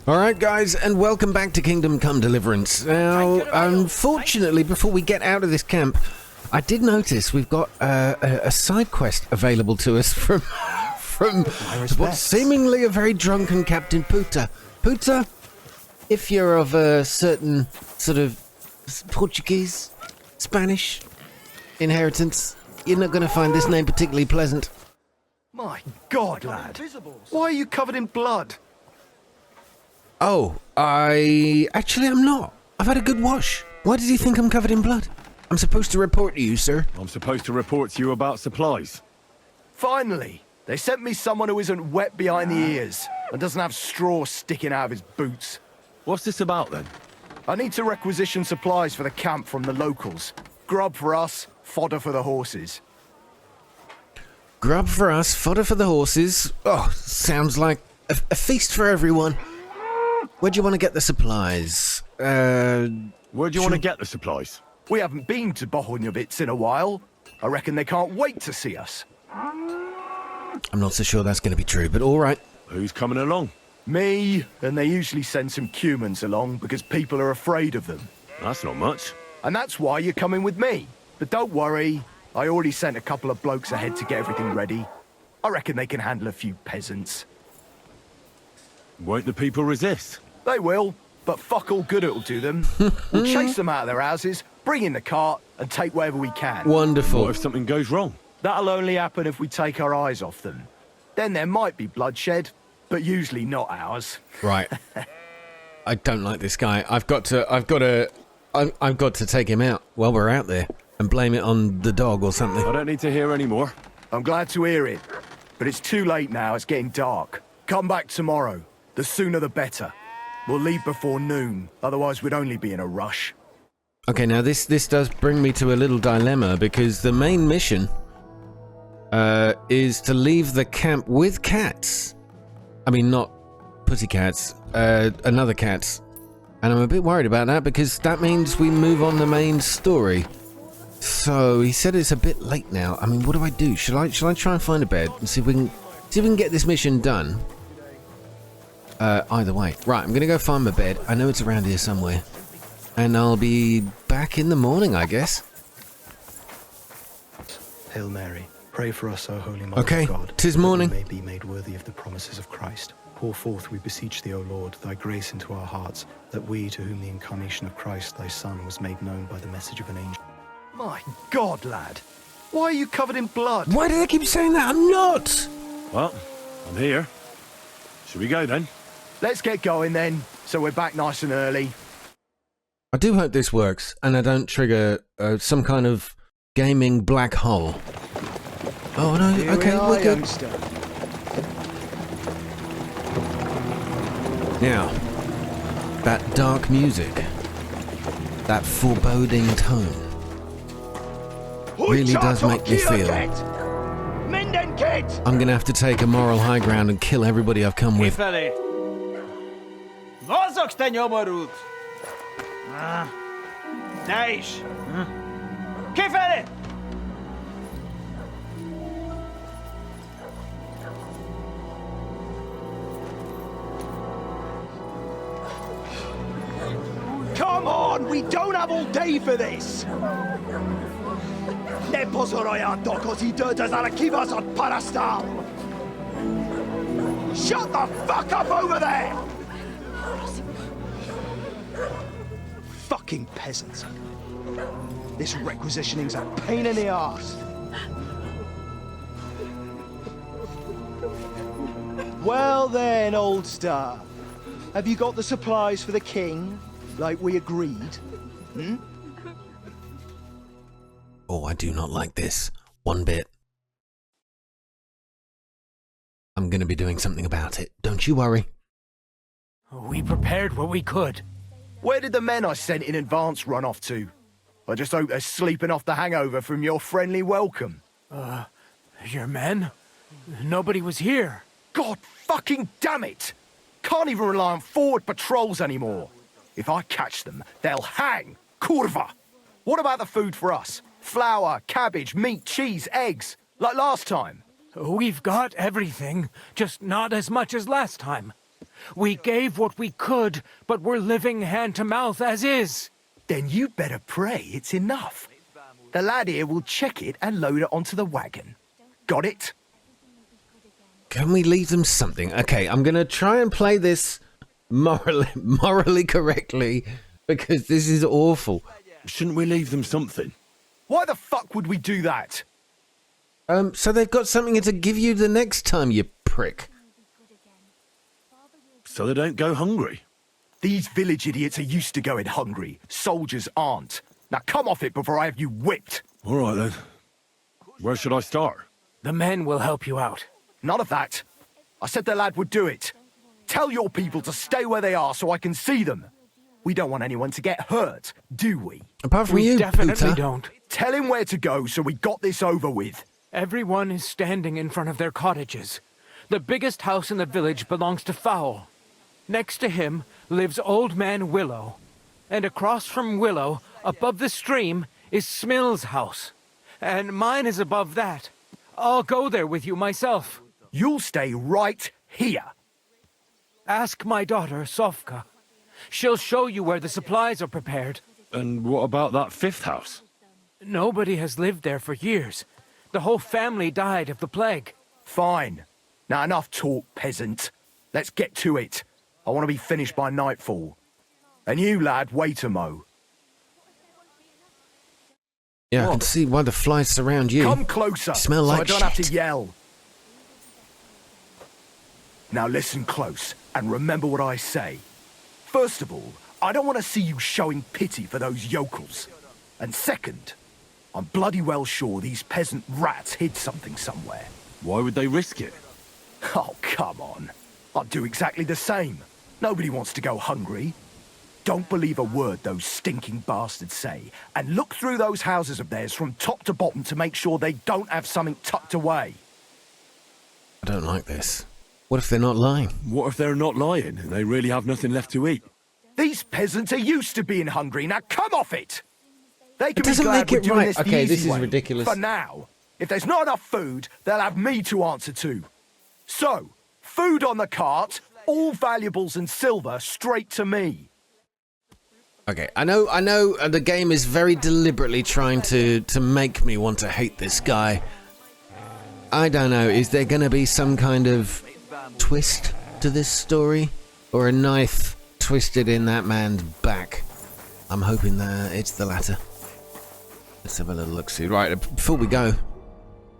Alright guys, and welcome back to Kingdom Come Deliverance. Now, unfortunately, before we get out of this camp, I did notice we've got a side quest available to us from what's seemingly a very drunken Captain PUta. PUta, if you're of a certain sort of Portuguese, Spanish inheritance, you're not going to find this name particularly pleasant. My God, lad. Why are you covered in blood? Oh, Actually, I'm not. I've had a good wash. Why does he think I'm covered in blood? I'm supposed to report to you, sir. I'm supposed to report to you about supplies. Finally! They sent me someone who isn't wet behind the ears and doesn't have straw sticking out of his boots. What's this about, then? I need to requisition supplies for the camp from the locals. Grub for us, fodder for the horses. Grub for us, fodder for the horses. Oh, sounds like a feast for everyone. Where do you want to get the supplies? Where do you want to get the supplies? We haven't been to Bohunjovitz in a while. I reckon they can't wait to see us. I'm not so sure that's going to be true, but all right. Who's coming along? Me, and they usually send some humans along because people are afraid of them. That's not much. And that's why you're coming with me. But don't worry, I already sent a couple of blokes ahead to get everything ready. I reckon they can handle a few peasants. Won't the people resist? They will, but fuck all good it'll do them. We'll chase them out of their houses, bring in the cart, and take whatever we can. Wonderful. What if something goes wrong? That'll only happen if we take our eyes off them. Then there might be bloodshed, but usually not ours. Right. I don't like this guy. I've got to take him out while we're out there and blame it on the dog or something. I don't need to hear any more. I'm glad to hear it, but it's too late now. It's getting dark. Come back tomorrow. The sooner the better. We'll leave before noon, otherwise we'd only be in a rush. Okay, now this does bring me to a little dilemma because the main mission is to leave the camp with Katz. I mean, not pussycats, another Katz. And I'm a bit worried about that because that means we move on the main story. So he said it's a bit late now. I mean, what do I do? Shall I try and find a bed and see if we can get this mission done? Either way. Right, I'm gonna go find my bed. I know it's around here somewhere. And I'll be back in the morning, I guess. Hail Mary, pray for us, O Holy Mother Okay, of God, 'tis morning. that we may be made worthy of the promises of Christ. Pour forth, we beseech thee, O Lord, thy grace into our hearts, that we, to whom the incarnation of Christ, thy Son, was made known by the message of an angel. My God, lad. Why are you covered in blood? Why do they keep saying that? I'm not! Well, I'm here. Should we go, then? Let's get going then, so we're back nice and early. I do hope this works, and I don't trigger some kind of gaming black hole. Oh no, okay, we're good. Youngster. Now, that dark music, that foreboding tone, really does make me feel I'm gonna have to take a moral high ground and kill everybody I've come with. Mozogsz, te nyomorult! Te is! Kifelé! Come on, we don't have all day for this! Ne pozorujando così dödas ale kivas od parastal! Shut the fuck up over there! Fucking peasants. This requisitioning's a pain in the arse. Well then, old star. Have you got the supplies for the king, like we agreed? Hmm? Oh, I do not like this one bit. I'm gonna be doing something about it. Don't you worry. We prepared what we could. Where did the men I sent in advance run off to? I just hope they're sleeping off the hangover from your friendly welcome. Your men? Nobody was here. God fucking damn it! Can't even rely on forward patrols anymore. If I catch them, they'll hang. Kurva! What about the food for us? Flour, cabbage, meat, cheese, eggs, like last time. We've got everything, just not as much as last time. We gave what we could, but we're living hand to mouth as is. Then you better pray it's enough. The lad here will check it and load it onto the wagon. Got it? Can we leave them something? Okay, I'm going to try and play this morally correctly, because this is awful. Shouldn't we leave them something? Why the fuck would we do that? So they've got something to give you the next time, you prick. So they don't go hungry. These village idiots are used to going hungry. Soldiers aren't. Now come off it before I have you whipped. All right, then. Where should I start? The men will help you out. None of that. I said the lad would do it. Tell your people to stay where they are so I can see them. We don't want anyone to get hurt, do we? Apart from We you, definitely PUta. don't. Tell him where to go so we got this over with. Everyone is standing in front of their cottages. The biggest house in the village belongs to Fowl. Next to him lives Old Man Willow. And across from Willow, above the stream, is Smill's house. And mine is above that. I'll go there with you myself. You'll stay right here. Ask my daughter, Sofka. She'll show you where the supplies are prepared. And what about that fifth house? Nobody has lived there for years. The whole family died of the plague. Fine. Now enough talk, peasant. Let's get to it. I want to be finished by nightfall. And you, lad, wait a mo. Yeah, I can see why the flies surround you. Come closer, Smell so like I don't have shit. to yell. Now listen close, and remember what I say. First of all, I don't want to see you showing pity for those yokels. And second, I'm bloody well sure these peasant rats hid something somewhere. Why would they risk it? Oh, come on. I'd do exactly the same. Nobody wants to go hungry. Don't believe a word those stinking bastards say, and look through those houses of theirs from top to bottom to make sure they don't have something tucked away. I don't like this. What if they're not lying? What if they're not lying and they really have nothing left to eat? These peasants are used to being hungry. Now come off it! They can be doesn't glad make we're it doing right. this the Okay, easy this is way. ridiculous. For now. If there's not enough food, they'll have me to answer to. So, food on the cart, all valuables and silver straight to me. Okay, I know the game is very deliberately trying to make me want to hate this guy. I don't know, is there going to be some kind of twist to this story? Or a knife twisted in that man's back? I'm hoping that it's the latter. Let's have a little look-see. Right, before we go,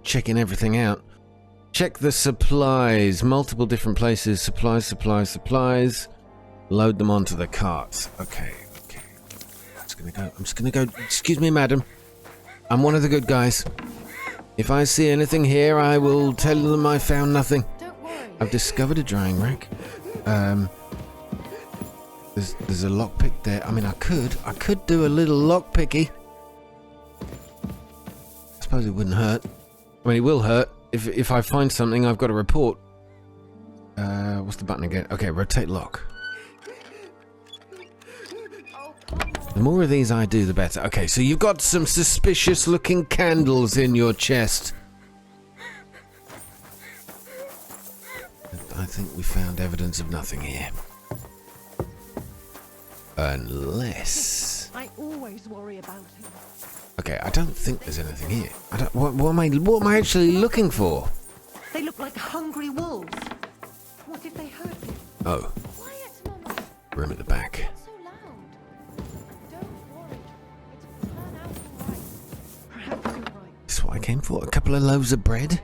checking everything out. Check the supplies. Multiple different places. Supplies. Load them onto the carts. Okay. I'm just gonna go. Excuse me, madam. I'm one of the good guys. If I see anything here, I will tell them I found nothing. Don't worry. I've discovered a drying rack. There's a lockpick there. I mean, I could do a little lockpicky. I suppose it wouldn't hurt. I mean, it will hurt if I find something I've got to report. What's the button again? Okay, rotate lock. The more of these I do, the better. Okay, so you've got some suspicious-looking candles in your chest. I think we found evidence of nothing here. Unless... I always worry about him. Okay, I don't think there's anything here. What am I actually looking for? They look like hungry wolves. What if they hurt him? Oh, Quiet, Mama. room at the back. Not so loud. Don't worry. It will turn out all right. Perhaps you're right. This is what I came for. A couple of loaves of bread.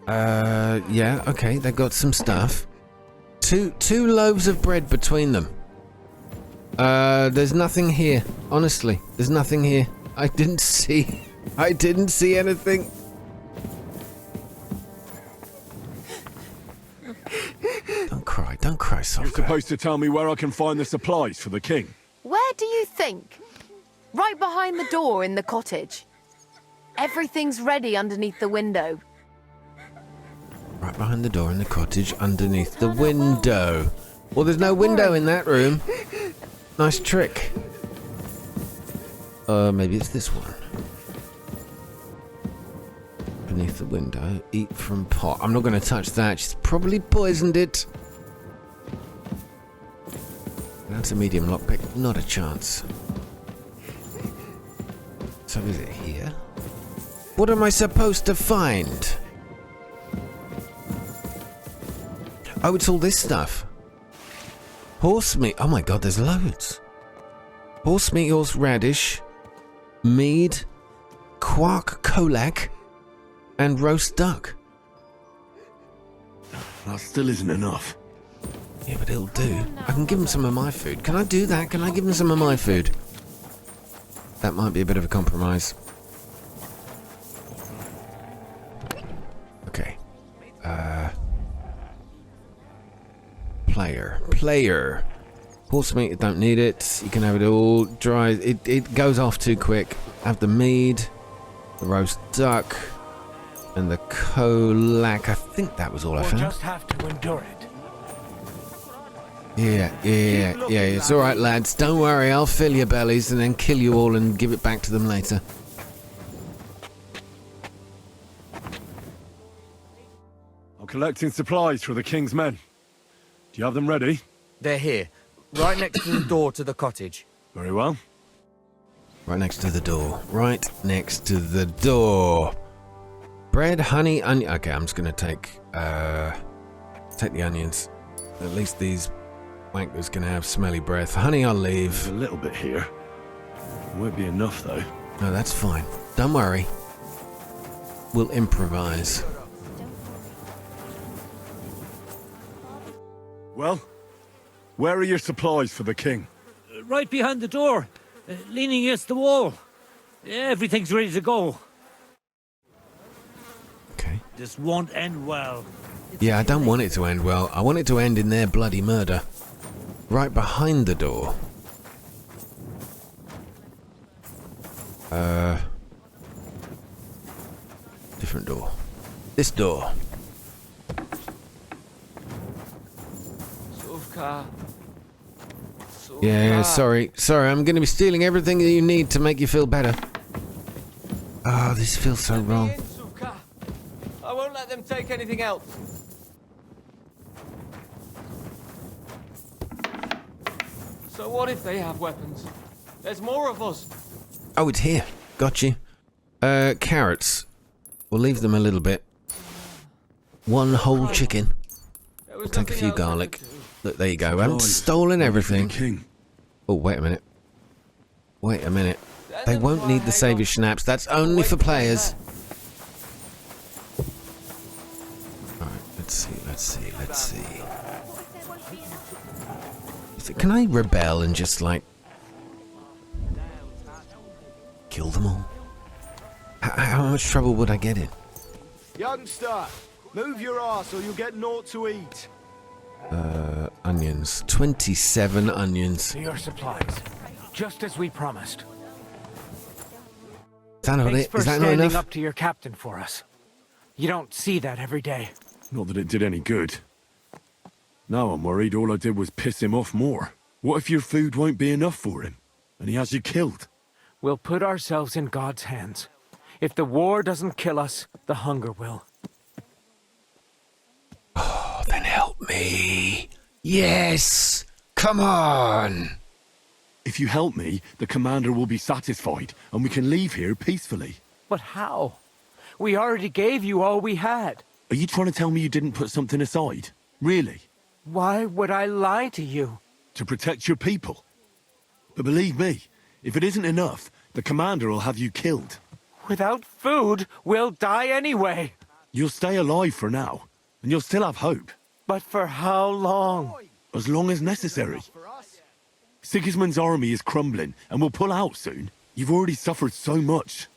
Yeah, okay, they got some stuff. Two loaves of bread between them. There's nothing here. Honestly, there's nothing here. I didn't see anything. Don't cry, Sofka. You're supposed to tell me where I can find the supplies for the king. Where do you think? Right behind the door in the cottage. Everything's ready underneath the window. Right behind the door in the cottage, underneath the window. Well, there's no window in that room. Nice trick. Maybe it's this one. Beneath the window, eat from pot. I'm not going to touch that. She's probably poisoned it. That's a medium lockpick. Not a chance. So is it here? What am I supposed to find? Oh, it's all this stuff. Horse meat. Oh my god, there's loads. Horse meat, horseradish, mead, quark kolak, and roast duck. That still isn't enough. Yeah, but it'll do. I can give him some of my food. Can I do that? Can I give him some of my food? That might be a bit of a compromise. Okay. Player. Horse meat, don't need it. You can have it all dry. It goes off too quick. Have the mead, the roast duck, and the kolak. I think that was all I We'll found. just have to endure it. Yeah. It's all right, lads. Don't worry. I'll fill your bellies and then kill you all and give it back to them later. I'm collecting supplies for the king's men. Do you have them ready? They're here, right next to the door to the cottage. Very well. Right next to the door. Right next to the door. Bread, honey, onion. Okay, I'm just gonna take the onions. At least these wankers can have smelly breath. Honey, I'll leave. There's a little bit here. Won't be enough though. No, that's fine. Don't worry. We'll improvise. Well, where are your supplies for the king? Right behind the door, leaning against the wall. Everything's ready to go. Okay. This won't end well. Yeah, I don't want it to end well. I want it to end in their bloody murder. Right behind the door. Different door. This door. Yeah, sorry, I'm going to be stealing everything that you need to make you feel better. Oh, this feels so wrong. I won't let them take anything else. So what if they have weapons? There's more of us. Oh, it's here. Got you. Carrots. We'll leave them a little bit. One whole chicken. We'll take a few garlic. Look, there you go. I haven't stolen everything. King. Oh, wait a minute. They won't need the saviour schnapps. That's only for players. Alright, let's see. Can I rebel and just, like, kill them all? How much trouble would I get in? Youngster, move your ass or you'll get naught to eat. Onions. 27 onions. To your supplies, just as we promised. Is that not Thanks it? for Is that not standing enough? up to your captain for us. You don't see that every day. Not that it did any good. Now I'm worried all I did was piss him off more. What if your food won't be enough for him, and he has you killed? We'll put ourselves in God's hands. If the war doesn't kill us, the hunger will. Oh, then help me. Yes! Come on! If you help me, the commander will be satisfied, and we can leave here peacefully. But how? We already gave you all we had. Are you trying to tell me you didn't put something aside? Really? Why would I lie to you? To protect your people? But believe me, if it isn't enough, the commander will have you killed. Without food, we'll die anyway. You'll stay alive for now, and you'll still have hope. But for how long? As long as necessary. Sigismund's army is crumbling, and will pull out soon. You've already suffered so much.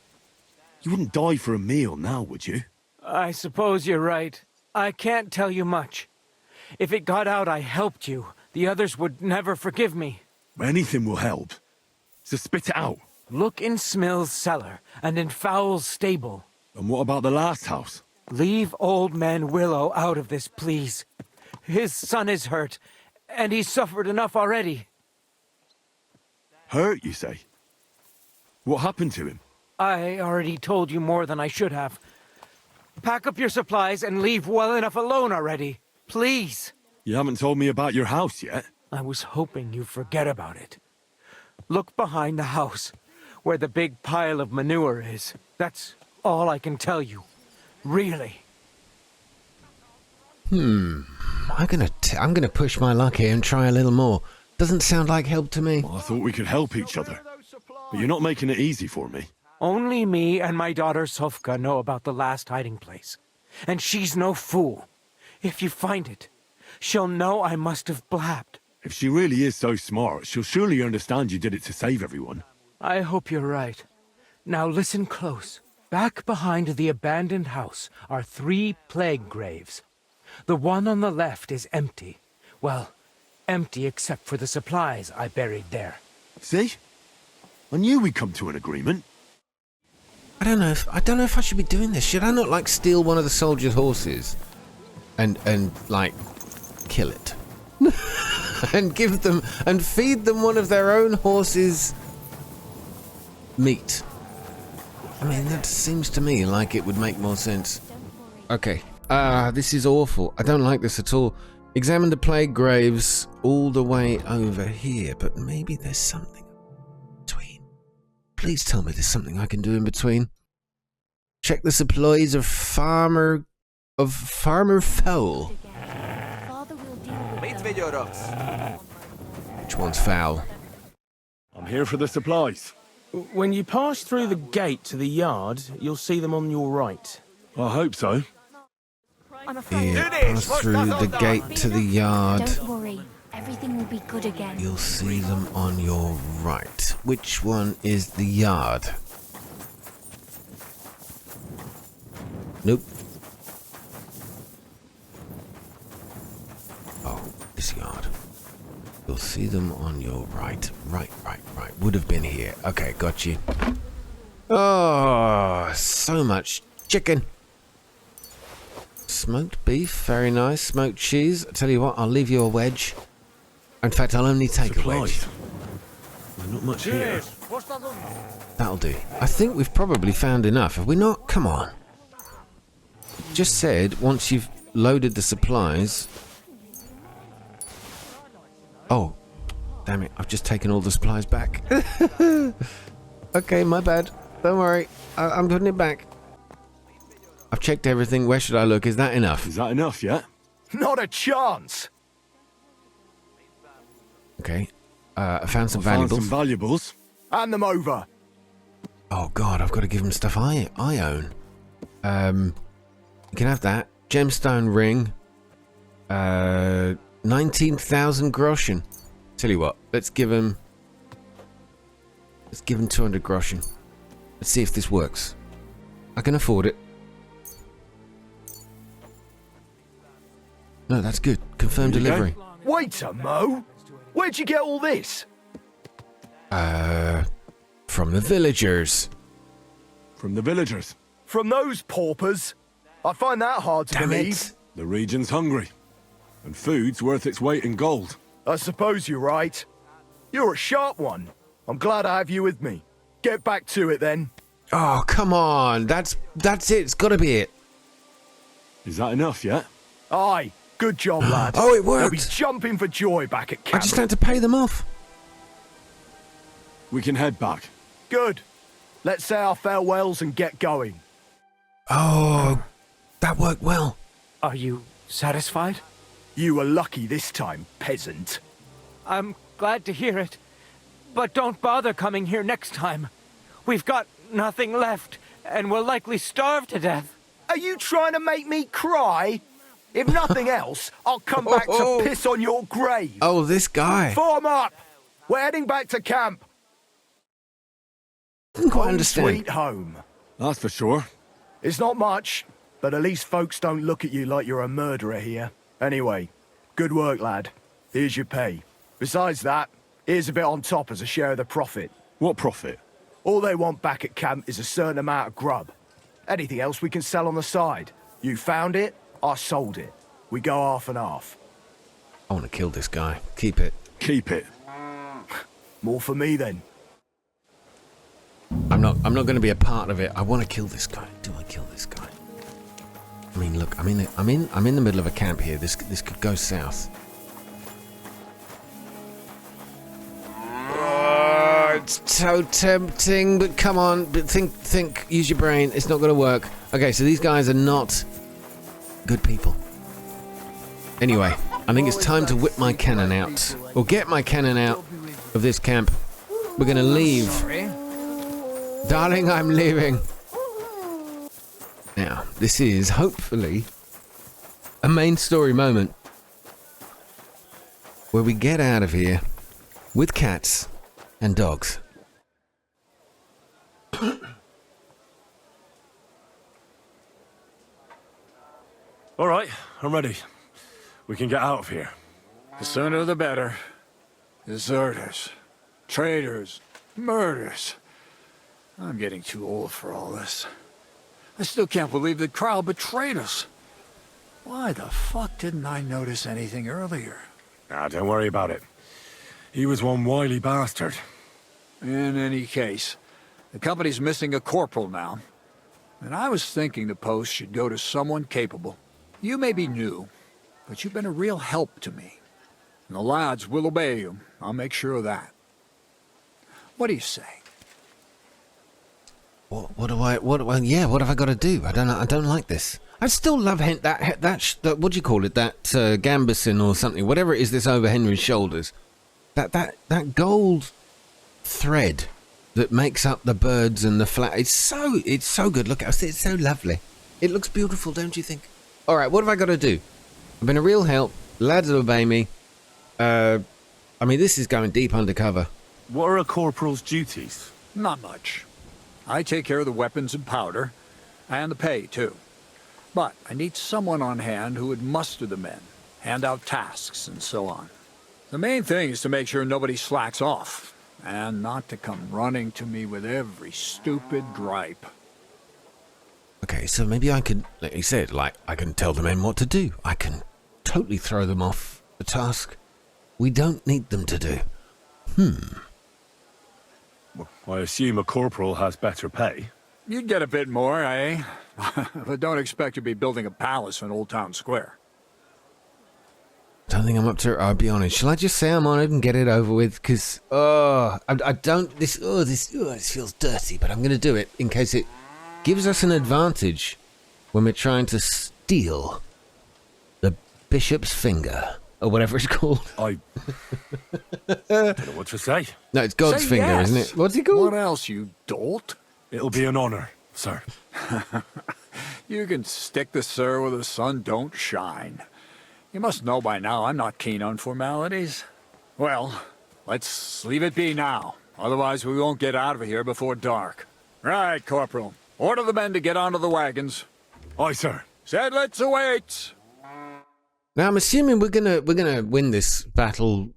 You wouldn't die for a meal now, would you? I suppose you're right. I can't tell you much. If it got out I helped you, the others would never forgive me. Anything will help. So spit it out. Look in Smill's cellar and in Fowl's stable. And what about the last house? Leave old man Willow out of this, please. His son is hurt, and he's suffered enough already. Hurt, you say? What happened to him? I already told you more than I should have. Pack up your supplies and leave well enough alone already. Please. You haven't told me about your house yet. I was hoping you'd forget about it. Look behind the house, where the big pile of manure is. That's all I can tell you. Really. I'm gonna push my luck here and try a little more. Doesn't sound like help to me. Well, I thought we could help each other. But you're not making it easy for me. Only me and my daughter Sofka know about the last hiding place. And she's no fool. If you find it, she'll know I must have blabbed. If she really is so smart, she'll surely understand you did it to save everyone. I hope you're right. Now listen close. Back behind the abandoned house are 3 plague graves. The one on the left is empty. Well, empty except for the supplies I buried there. See? I knew we'd come to an agreement. I don't know if I should be doing this. Should I not like steal one of the soldiers' horses and like kill it? And give them and feed them one of their own horses' meat. I mean, that seems to me like it would make more sense. Okay. This is awful. I don't like this at all. Examine the plague graves all the way over here, but maybe there's something in between. Please tell me there's something I can do in between. Check the supplies of Farmer Fowl. Which one's foul? I'm here for the supplies. When you pass through the gate to the yard, you'll see them on your right. I hope so. Yeah, pass through the gate to the yard. Don't worry, everything will be good again. You'll see them on your right. Which one is the yard? Nope. Oh, this yard. You'll see them on your right. Right. Would have been here. Okay, got you. Oh, so much chicken. Smoked beef, very nice. Smoked cheese. I tell you what, I'll leave you a wedge. In fact, I'll only take a wedge. There's not much here. That'll do. I think we've probably found enough. Have we not? Come on. Just said, once you've loaded the supplies... Oh, damn it. I've just taken all the supplies back. Okay, my bad. Don't worry. I'm putting it back. I've checked everything. Where should I look? Is that enough? Is that enough yet? Not a chance. Okay. I found some valuables. Hand them over. Oh, God. I've got to give him stuff I own. You can have that. Gemstone ring. 19,000 groschen. Tell you what, let's give him 200 groschen. Let's see if this works. I can afford it. No, that's good. Confirmed delivery. Wait a mo. Where'd you get all this? From the villagers. From the villagers? From those paupers? I find that hard to believe. The region's hungry. And food's worth its weight in gold. I suppose you're right. You're a sharp one. I'm glad I have you with me. Get back to it then. Oh, come on. That's it. It's got to be it. Is that enough yet? Aye. Good job, lad. Oh, it worked. They'll be jumping for joy back at camp. I just had to pay them off. We can head back. Good. Let's say our farewells and get going. Oh, that worked well. Are you satisfied? You were lucky this time, peasant. I'm glad to hear it. But don't bother coming here next time. We've got nothing left, and we'll likely starve to death. Are you trying to make me cry? If nothing else, I'll come back to piss on your grave. Oh, this guy. Form up! We're heading back to camp. Didn't quite Home understand. sweet home. That's for sure. It's not much, but at least folks don't look at you like you're a murderer here. Anyway, good work, lad. Here's your pay. Besides that, here's a bit on top as a share of the profit. What profit? All they want back at camp is a certain amount of grub. Anything else we can sell on the side. You found it, I sold it. We go half and half. I want to kill this guy. Keep it. Keep it. More for me then. I'm not going to be a part of it. I want to kill this guy. Do I kill this guy? I mean, look, I'm in the middle of a camp here. This could go south. it's so tempting, but come on, but think, use your brain. It's not going to work. Okay, so these guys are not good people. Anyway, I think it's time to whip my cannon out, or get my cannon out of this camp. We're going to leave. Darling, I'm leaving. Now, this is hopefully a main story moment where we get out of here with cats and dogs. All right, I'm ready. We can get out of here. The sooner the better. Deserters, traitors, murders. I'm getting too old for all this. I still can't believe the crowd betrayed us. Why the fuck didn't I notice anything earlier? Ah, don't worry about it. He was one wily bastard. In any case, the company's missing a corporal now. And I was thinking the post should go to someone capable. You may be new, but you've been a real help to me. And the lads will obey you. I'll make sure of that. What do you say? What have I got to do? I don't like this. I still love that what do you call it? That gambeson or something, whatever it is that's over Henry's shoulders. That gold thread that makes up the birds and the flat. It's so good. Look at it. It's so lovely. It looks beautiful, don't you think? All right, what have I got to do? I've been a real help. Lads will obey me. I mean, this is going deep undercover. What are a corporal's duties? Not much. I take care of the weapons and powder, and the pay, too. But I need someone on hand who would muster the men, hand out tasks, and so on. The main thing is to make sure nobody slacks off, and not to come running to me with every stupid gripe. Okay, so maybe I could, like you said, I can tell the men what to do. I can totally throw them off the task we don't need them to do. Well, I assume a corporal has better pay. You'd get a bit more, eh? But don't expect to be building a palace in Old Town Square. Don't think I'm up to it, I'll be honest. Shall I just say I'm on it and get it over with? Because, this feels dirty, but I'm going to do it in case it gives us an advantage when we're trying to steal the bishop's finger, or whatever it's called. I don't know what to say. No, it's God's Say finger, yes. isn't it? What's it called? What else, you dolt? It'll be an honor, sir. You can stick the sir where the sun don't shine. You must know by now I'm not keen on formalities. Well, let's leave it be now. Otherwise we won't get out of here before dark. Right, Corporal. Order the men to get onto the wagons. Aye, sir. Sedlitz awaits. Now I'm assuming we're gonna win this battle,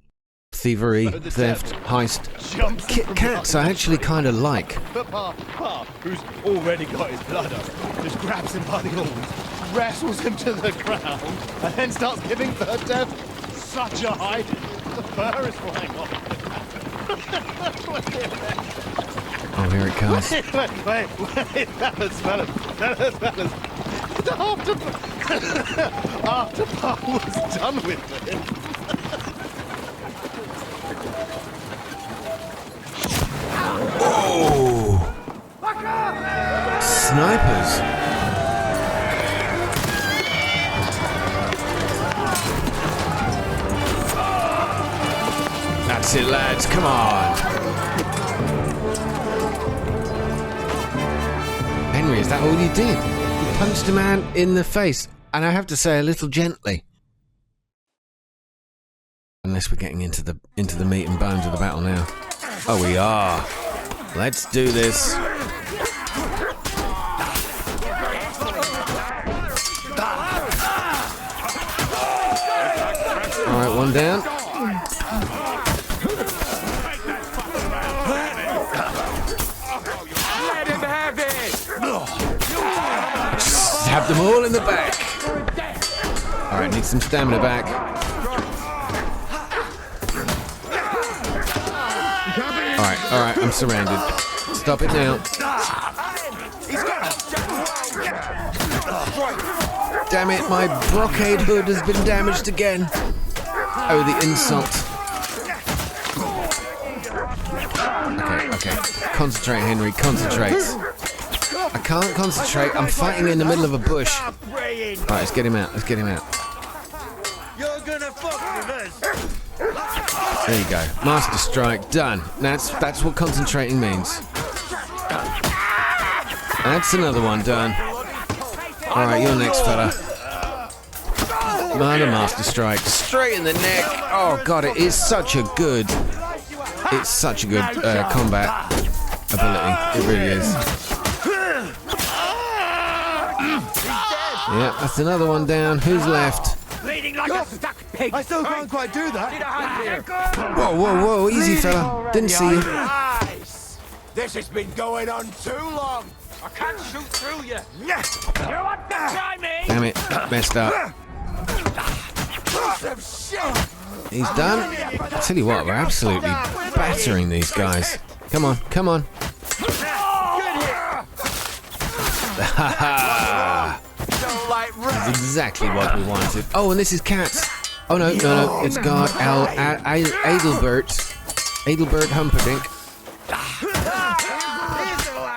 thievery, theft, heist. Katz I actually kind of like. But Pa, who's already got his blood up, just grabs him by the horns, wrestles him to the ground, and then starts giving the death such a hiding. The fur is flying off. Oh, here it comes. Wait, fellas. After Pa was done with it. Oh! Snipers! That's it, lads. Come on. Henry, is that all you did? You punched a man in the face, and I have to say, a little gently. Unless we're getting into the meat and bones of the battle now. Oh, we are. Let's do this. All right, one down. Let him have it! Stab them all in the back. All right, need some stamina back. All right, I'm surrounded. Stop it now. Damn it, my brocade hood has been damaged again. Oh, the insult. Okay, Okay, concentrate, Henry, concentrate. I can't concentrate. I'm fighting in the middle of a bush. Right, let's get him out. Let's get him out. You're gonna fuck with us. There you go. Master strike, done. That's what concentrating means. That's another one done. Alright, you're next, fella. Another master strike. Straight in the neck. Oh god, it is such a good... It's such a good combat ability. It really is. Yeah, that's another one down. Who's left? Bleeding like a stuck pig. I still can't quite do that. Whoa, whoa, whoa. Easy, fella. Didn't see you. Nice. This has been going on too long. I can't shoot through you. You want to try me? Damn it. Messed up. He's done. I tell you what, we're absolutely battering these guys. Come on, come on. That's exactly what we wanted. Oh, and this is Katz. Oh no, no, no. It's guard Adelbert. Adelbert Humperdinck.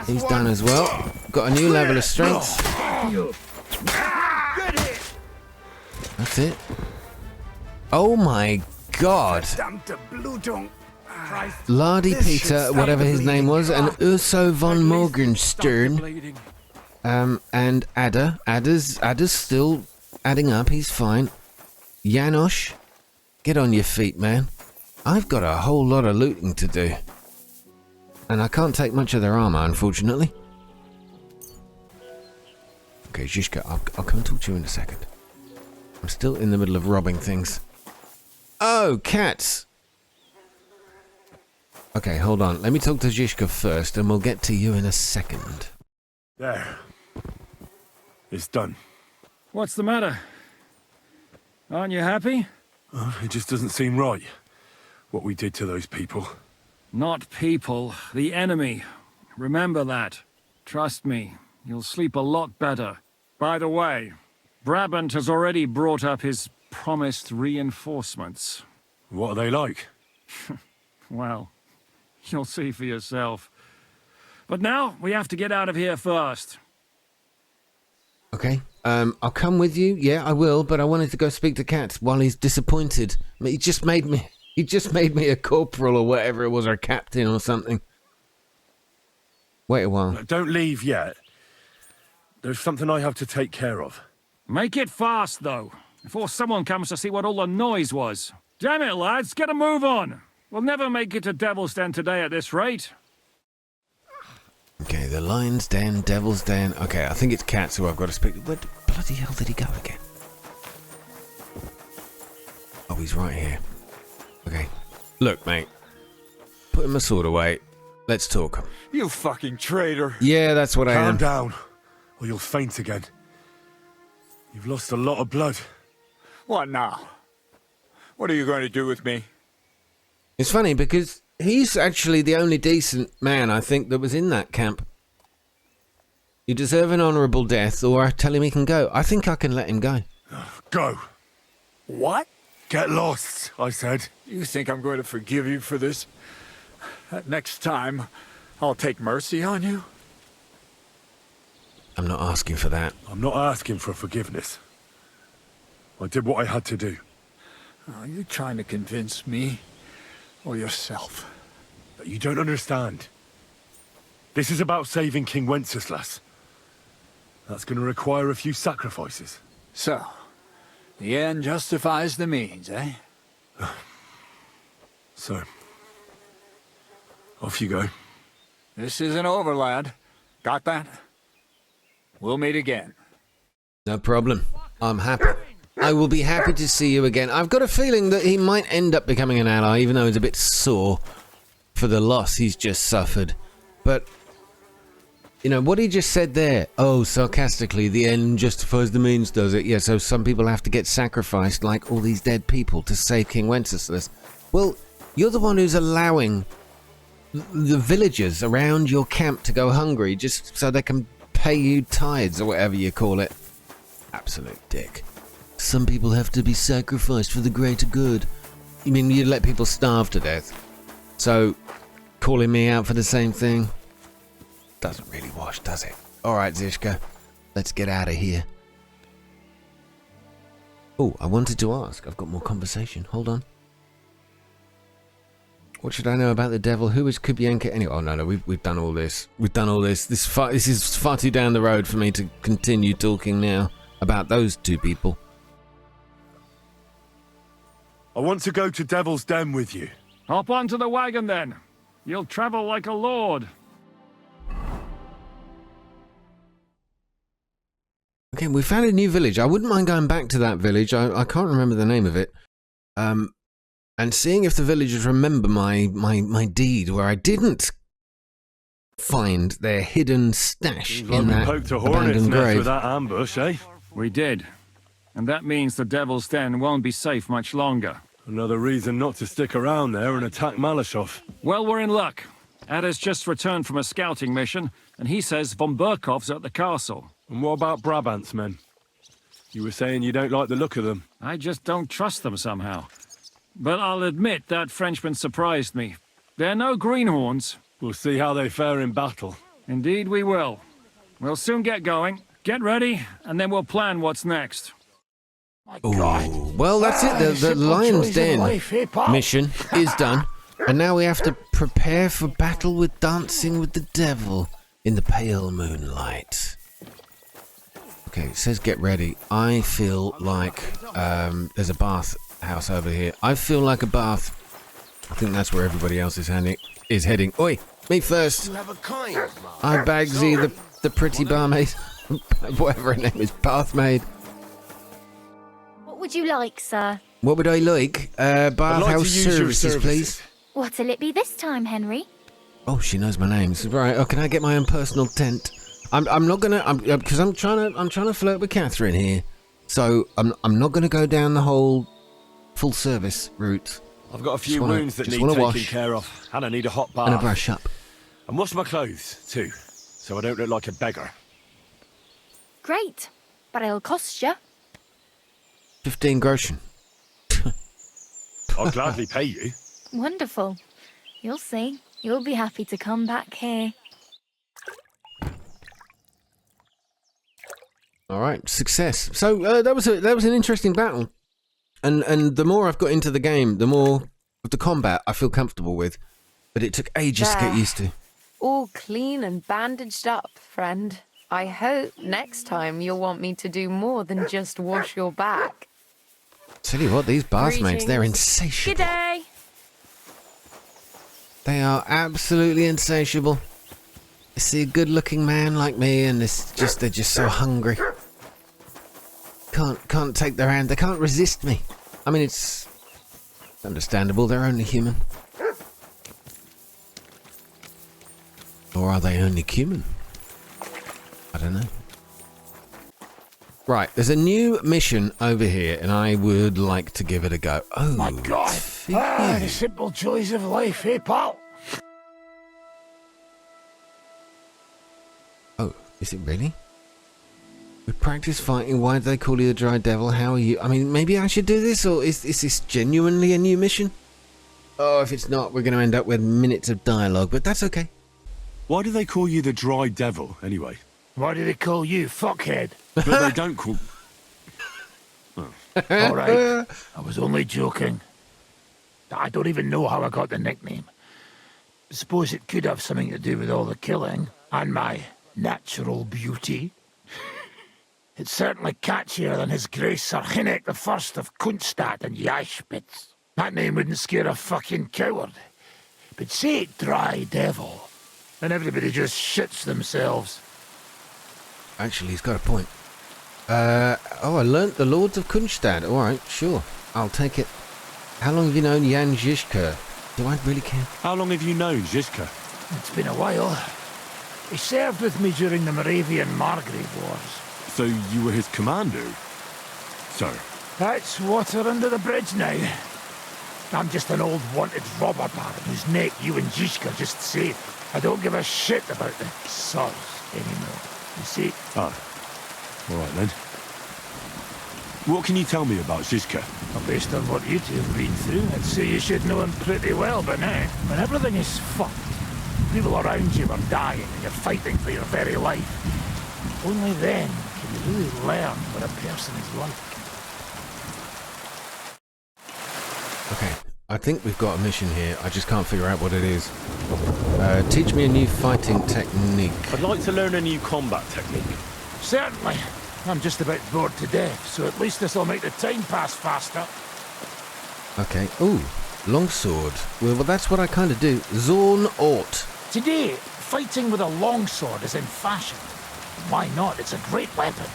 He's done as well. Got a new level of strength. That's it. Oh my god. Lardy Peter, whatever his name was, and Urso von Morgenstern. And Adder's still adding up, he's fine. Janosch, get on your feet, man. I've got a whole lot of looting to do. And I can't take much of their armor, unfortunately. Okay, Zizka, I'll come and talk to you in a second. I'm still in the middle of robbing things. Oh, Katz! Okay, hold on. Let me talk to Zizka first, and we'll get to you in a second. There. It's done. What's the matter? Aren't you happy? It just doesn't seem right, what we did to those people. Not people, the enemy. Remember that. Trust me, you'll sleep a lot better. By the way, Brabant has already brought up his promised reinforcements. What are they like? Well, you'll see for yourself. But now, we have to get out of here first. Okay, I'll come with you. Yeah, I will, but I wanted to go speak to Katz while he's disappointed. He just made me a corporal or whatever it was, or a captain or something. Wait a while. Don't leave yet. There's something I have to take care of. Make it fast, though, before someone comes to see what all the noise was. Damn it, lads, get a move on. We'll never make it to Devil's Den today at this rate. Okay, the Lion's Den, Devil's Den. Okay, I think it's Katz who I've got to speak to. Where the bloody hell did he go again? Oh, he's right here. Okay. Look, mate. Putting my sword away. Let's talk. You fucking traitor. Yeah, that's what I am. Calm down, or you'll faint again. You've lost a lot of blood. What now? What are you going to do with me? It's funny because he's actually the only decent man, I think, that was in that camp. You deserve an honourable death, or I tell him he can go. I think I can let him go. Go. What? Get lost, I said. You think I'm going to forgive you for this? Next time, I'll take mercy on you? I'm not asking for that. I'm not asking for forgiveness. I did what I had to do. Are you trying to convince me? Or yourself? But you don't understand. This is about saving King Wenceslas. That's going to require a few sacrifices. So, the end justifies the means, eh? So, off you go. This isn't over, lad. Got that? We'll meet again. No problem. I'm happy. I will be happy to see you again. I've got a feeling that he might end up becoming an ally, even though he's a bit sore for the loss he's just suffered. But, you know, what he just said there, oh, sarcastically, the end justifies the means, does it? Yeah, so some people have to get sacrificed, like all these dead people, to save King Wenceslas. Well, you're the one who's allowing the villagers around your camp to go hungry just so they can pay you tithes or whatever you call it. Absolute dick. Some people have to be sacrificed for the greater good. You mean you'd let people starve to death? So, calling me out for the same thing. Doesn't really wash, does it? Alright, Zishka. Let's get out of here. Oh, I wanted to ask. I've got more conversation. Hold on. What should I know about the devil? Who is Kubienka anyway? Oh, no, we've done all this. We've done all this. This is far too down the road for me to continue talking now about those two people. I want to go to Devil's Den with you. Hop onto the wagon then. You'll travel like a lord. Okay, we found a new village. I wouldn't mind going back to that village. I can't remember the name of it. And seeing if the villagers remember my deed where I didn't find their hidden stash in that poked a hornet's abandoned nest grave. with that ambush, eh? We did. And that means the Devil's Den won't be safe much longer. Another reason not to stick around there and attack Malashov. Well, we're in luck. Ada's just returned from a scouting mission, and he says von Burkov's at the castle. And what about Brabant's men? You were saying you don't like the look of them. I just don't trust them somehow. But I'll admit that Frenchman surprised me. They're no greenhorns. We'll see how they fare in battle. Indeed we will. We'll soon get going. Get ready, and then we'll plan what's next. Ooh, well, that's it. The Lion's Den mission is done. And now we have to prepare for battle with dancing with the devil in the pale moonlight. Okay, it says get ready. I feel like there's a bath house over here. I feel like a bath. I think that's where everybody else is heading. Oi, me first. I Bagsy, the pretty barmaid, whatever her name is, bathmaid. What would you like, sir? What would I like? Bathhouse services, please. What'll it be this time, Henry? Oh, she knows my name. Right. Oh, can I get my own personal tent? I'm not gonna. Because I'm trying to flirt with Catherine here. So I'm not gonna go down the whole full service route. I've got a few wounds that need taking care of, and I need a hot bath. And a brush up. And wash my clothes too, so I don't look like a beggar. Great, but it'll cost you. 15 groschen. I'll gladly pay you. Wonderful. You'll see. You'll be happy to come back here. All right, success. So that was an interesting battle, and the more I've got into the game, the more of the combat I feel comfortable with. But it took ages to get used to. All clean and bandaged up, friend. I hope next time you'll want me to do more than just wash your back. Tell you what, these bathmaids, they're insatiable. G'day! They are absolutely insatiable. They see a good-looking man like me, and they're just so hungry. Can't take their hand. They can't resist me. I mean, it's understandable. They're only human. Or are they only human? I don't know. Right, there's a new mission over here, and I would like to give it a go. Oh, my God! The simple joys of life, eh, pal? Oh, is it really? We practice fighting. Why do they call you the Dry Devil? How are you? I mean, maybe I should do this, or is this genuinely a new mission? Oh, if it's not, we're going to end up with minutes of dialogue, but that's okay. Why do they call you the Dry Devil, anyway? Why do they call you fuckhead? But they don't call... Oh. All right, I was only joking. I don't even know how I got the nickname. Suppose it could have something to do with all the killing and my natural beauty. It's certainly catchier than His Grace Sir Hinnek the First of Kunststadt and Yashpitz. That name wouldn't scare a fucking coward. But say it Dry Devil, and everybody just shits themselves. Actually, he's got a point. I learnt the Lords of Kunststadt. Alright, sure. I'll take it. How long have you known Jan Žižka? Do I really care? How long have you known Žižka? It's been a while. He served with me during the Moravian Margrave Wars. So you were his commander? Sir. That's water under the bridge now. I'm just an old wanted robber baron whose neck you and Žižka just saved. I don't give a shit about the sods anymore. You see? Ah. All right, then. What can you tell me about Zizka? Well, based on what you two have been through, I'd say you should know him pretty well by now. When everything is fucked, people around you are dying and you're fighting for your very life. Only then can you really learn what a person is like. Okay, I think we've got a mission here. I just can't figure out what it is. Teach me a new fighting technique. I'd like to learn a new combat technique. Certainly. I'm just about bored to death, so at least this'll make the time pass faster. Okay. Ooh, longsword. Well, that's what I kind of do. Zorn Ort. Today, fighting with a longsword is in fashion. Why not? It's a great weapon.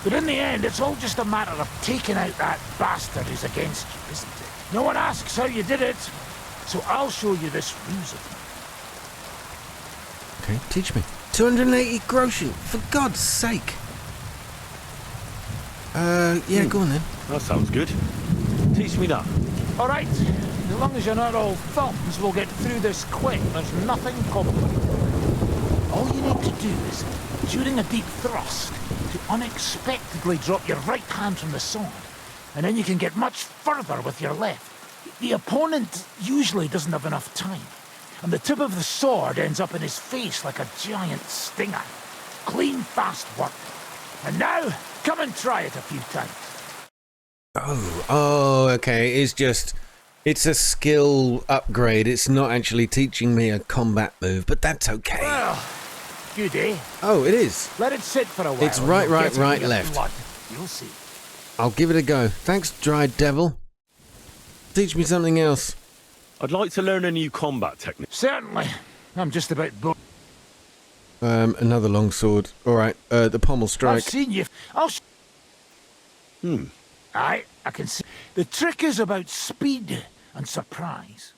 But in the end, it's all just a matter of taking out that bastard who's against you, isn't it? No one asks how you did it, so I'll show you this ruse of mine. Okay, teach me. 280 groschen, for God's sake. Yeah, go on then. That sounds good. Teach me that. All right. As long as you're not all thumbs, we'll get through this quick. There's nothing complicated. All you need to do is, during a deep thrust, to unexpectedly drop your right hand from the sword, and then you can get much further with your left. The opponent usually doesn't have enough time, and the tip of the sword ends up in his face like a giant stinger. Clean, fast work. And now, come and try it a few times. Oh, okay. It's a skill upgrade. It's not actually teaching me a combat move, but that's okay. Well, good, eh? Oh, it is. Let it sit for a while. It's right, and you'll get it in right, your left. blood. You'll see. I'll give it a go. Thanks, dried devil. Teach me something else. I'd like to learn a new combat technique. Certainly. I'm just about bored. Another longsword. All right, the pommel strike. I've seen you. Aye, I can see. The trick is about speed and surprise.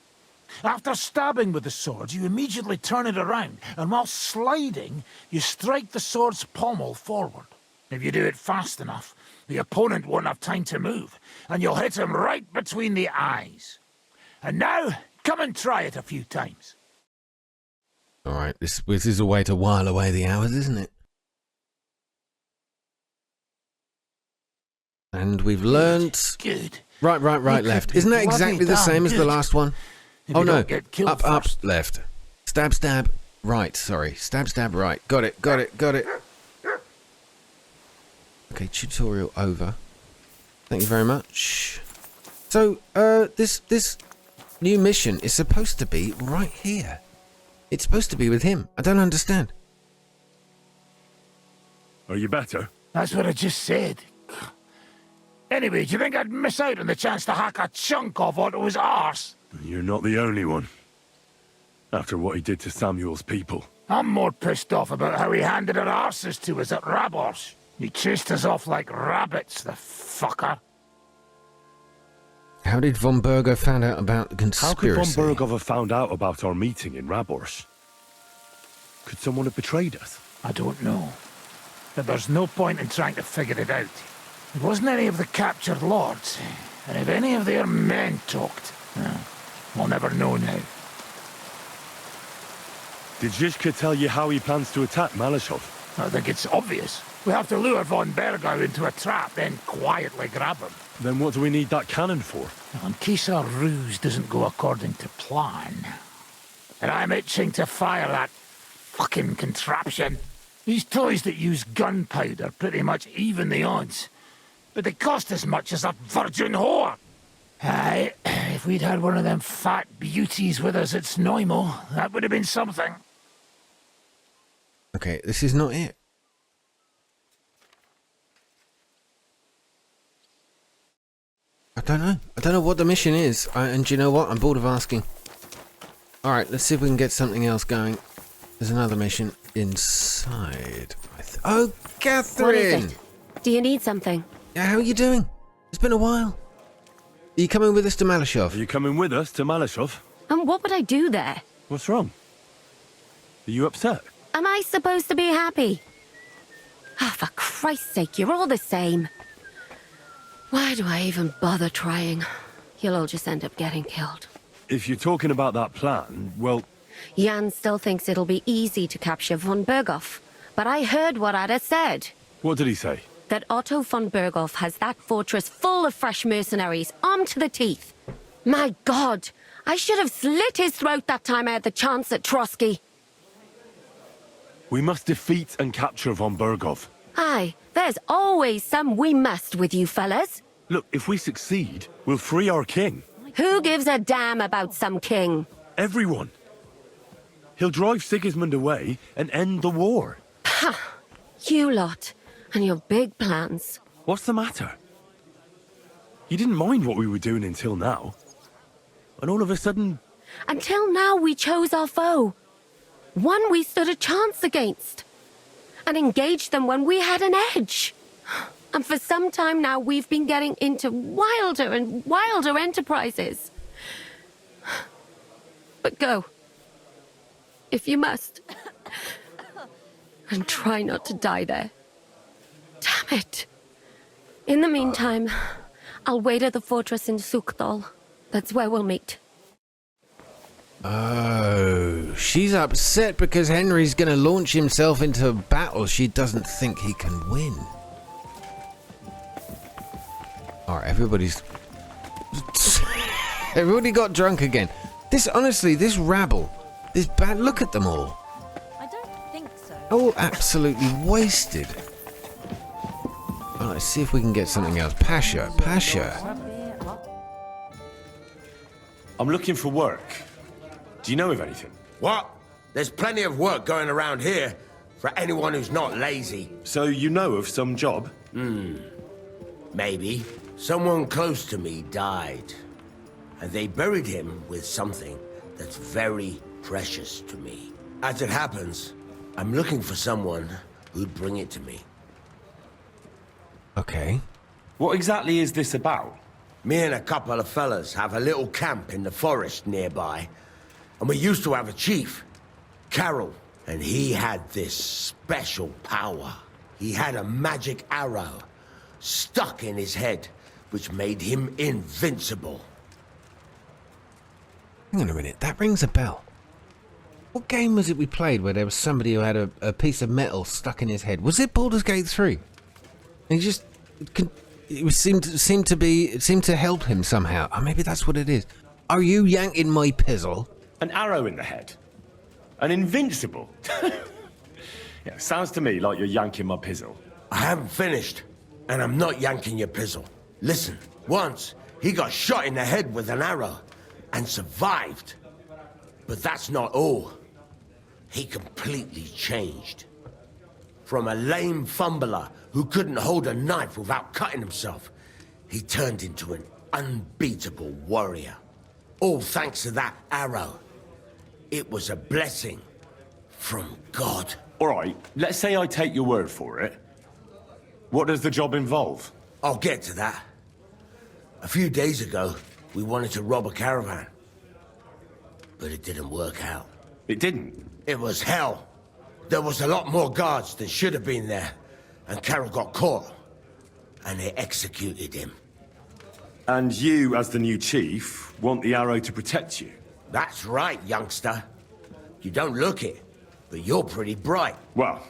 After stabbing with the sword, you immediately turn it around, and while sliding, you strike the sword's pommel forward. If you do it fast enough, the opponent won't have time to move, and you'll hit him right between the eyes. And now, come and try it a few times. All right, this is a way to while away the hours, isn't it? And we've learnt... Good. Right, left. Isn't that exactly the same as the last one? Oh no, up, left. Stab, stab, right, sorry. Stab, stab, right. Got it. Okay, tutorial over. Thank you very much. So, this new mission is supposed to be right here. It's supposed to be with him. I don't understand. Are you better? That's what I just said. Anyway, do you think I'd miss out on the chance to hack a chunk off onto his arse? You're not the only one. After what he did to Samuel's people. I'm more pissed off about how he handed our arses to us at Rabors. He chased us off like rabbits, the fucker. How did von Berger find out about the conspiracy? How could von Berger have found out about our meeting in Rabors? Could someone have betrayed us? I don't know. But there's no point in trying to figure it out. It wasn't any of the captured lords. And if any of their men talked, we'll never know now. Did Zizka tell you how he plans to attack Malashov? I think it's obvious. We have to lure von Berger into a trap, then quietly grab him. Then what do we need that cannon for? In case our ruse doesn't go according to plan. And I'm itching to fire that fucking contraption. These toys that use gunpowder pretty much even the odds. But they cost as much as a virgin whore. Aye, if we'd had one of them fat beauties with us at Snoimo, that would have been something. Okay, this is not it. I don't know. I don't know what the mission is. And do you know what? I'm bored of asking. Alright, let's see if we can get something else going. There's another mission inside. Oh, Catherine! What is it? Do you need something? Yeah, how are you doing? It's been a while. Are you coming with us to Malashov? Are you coming with us to Malashov? And what would I do there? What's wrong? Are you upset? Am I supposed to be happy? Ah, for Christ's sake, you're all the same. Why do I even bother trying? You'll all just end up getting killed. If you're talking about that plan, well... Jan still thinks it'll be easy to capture von Berghoff, but I heard what Ada said. What did he say? that Otto von Berghoff has that fortress full of fresh mercenaries, armed to the teeth. My God, I should have slit his throat that time I had the chance at Trotsky. We must defeat and capture von Berghoff. Aye, there's always some we must with you fellas. Look, if we succeed, we'll free our king. Who gives a damn about some king? Everyone. He'll drive Sigismund away and end the war. Ha! You lot, and your big plans. What's the matter? You didn't mind what we were doing until now. And all of a sudden... Until now we chose our foe. One we stood a chance against. And engaged them when we had an edge. And for some time now we've been getting into wilder and wilder enterprises. But go. If you must. And try not to die there. Damn it. In the meantime, I'll wait at the fortress in Sukdal. That's where we'll meet. Oh, she's upset because Henry's going to launch himself into a battle she doesn't think he can win. Alright, everybody got drunk again. Honestly, this rabble, this bad, look at them all. I don't think so. All absolutely wasted. Oh, let's see if we can get something else. Pasha. I'm looking for work. Do you know of anything? What? There's plenty of work going around here for anyone who's not lazy. So you know of some job? Maybe. Someone close to me died, and they buried him with something that's very precious to me. As it happens, I'm looking for someone who'd bring it to me. Okay. What exactly is this about? Me and a couple of fellas have a little camp in the forest nearby, and we used to have a chief, Carol, and he had this special power. He had a magic arrow stuck in his head, which made him invincible. Hang on a minute, that rings a bell. What game was it we played where there was somebody who had a piece of metal stuck in his head? Was it Baldur's Gate 3? And he just... It seemed to help him somehow. Oh, maybe that's what it is. Are you yanking my pizzle? An arrow in the head. An invincible. Yeah, sounds to me like you're yanking my pizzle. I haven't finished, and I'm not yanking your pizzle. Listen, once he got shot in the head with an arrow and survived. But that's not all. He completely changed. From a lame fumbler who couldn't hold a knife without cutting himself, he turned into an unbeatable warrior. All thanks to that arrow. It was a blessing from God. All right, let's say I take your word for it. What does the job involve? I'll get to that. A few days ago, we wanted to rob a caravan. But it didn't work out. It didn't? It was hell. There was a lot more guards than should have been there. And Carol got caught. And they executed him. And you, as the new chief, want the arrow to protect you? That's right, youngster. You don't look it, but you're pretty bright. Well,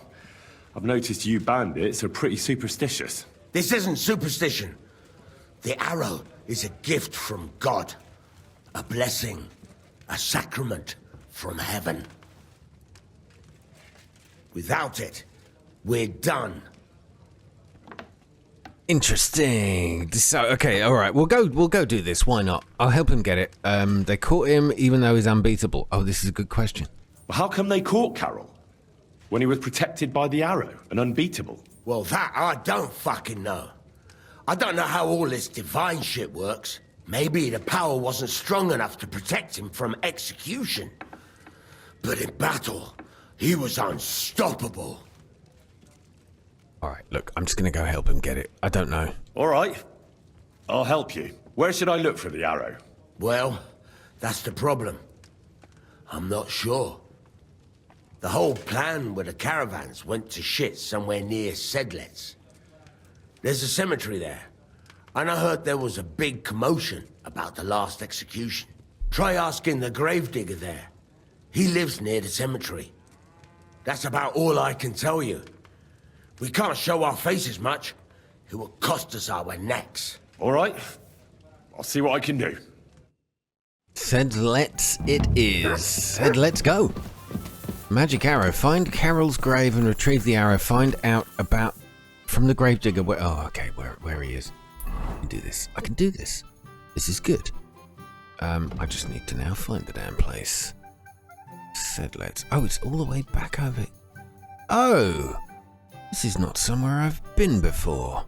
I've noticed you bandits are pretty superstitious. This isn't superstition. The arrow is a gift from God. A blessing. A sacrament from heaven. Without it, we're done. Interesting. So, okay, all right. We'll go do this. Why not? I'll help him get it. They caught him even though he's unbeatable. Oh, this is a good question. How come they caught Carol when he was protected by the arrow and unbeatable? Well, that I don't fucking know. I don't know how all this divine shit works. Maybe the power wasn't strong enough to protect him from execution. But in battle, he was unstoppable. All right, look, I'm just going to go help him get it. I don't know. All right. I'll help you. Where should I look for the arrow? Well, that's the problem. I'm not sure. The whole plan with the caravans went to shit somewhere near Sedlets. There's a cemetery there. And I heard there was a big commotion about the last execution. Try asking the gravedigger there. He lives near the cemetery. That's about all I can tell you. We can't show our faces much, It will cost us our necks. All right. I'll see what I can do. Said let's it is. Said let's go. Magic arrow. Find Carol's grave and retrieve the arrow. Find out about from the gravedigger where where he is. I can do this. I can do this. This is good. I just need to now find the damn place. Said let's. Oh, it's all the way back over. Oh, this is not somewhere I've been before.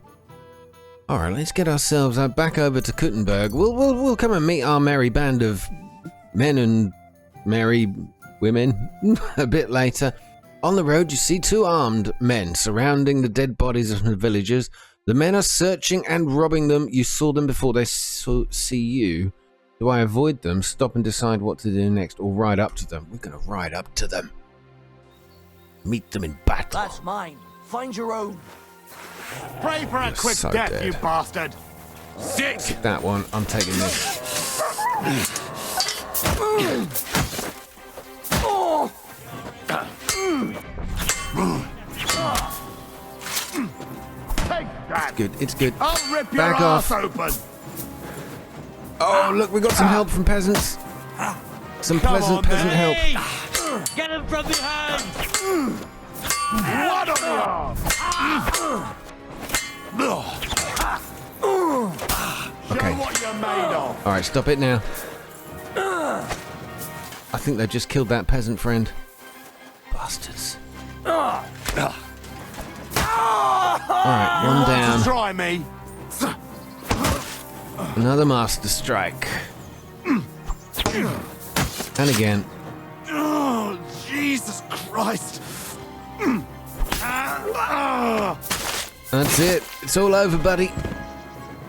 All right, let's get ourselves back over to Kuttenberg. We'll come and meet our merry band of men and merry women a bit later. On the road, you see 2 armed men surrounding the dead bodies of the villagers. The men are searching and robbing them. You saw them before they see you. Do I avoid them, stop and decide what to do next, or ride up to them? We're going to ride up to them. Meet them in battle. That's mine. Find your own. Pray for a quick so death, dead. you bastard. Sick. That one. I'm taking this. Take that. It's good. It's good. I'll rip your Back ass off. open. Oh, look, we got some help from peasants. Some peasant help. Get him from behind. What on the arm? Okay. Show what you're made of. All right, stop it now. I think they just killed that peasant friend. Bastards. All right, one down. Try me. Another master strike. And again. Oh, Jesus Christ. That's it. It's all over, buddy.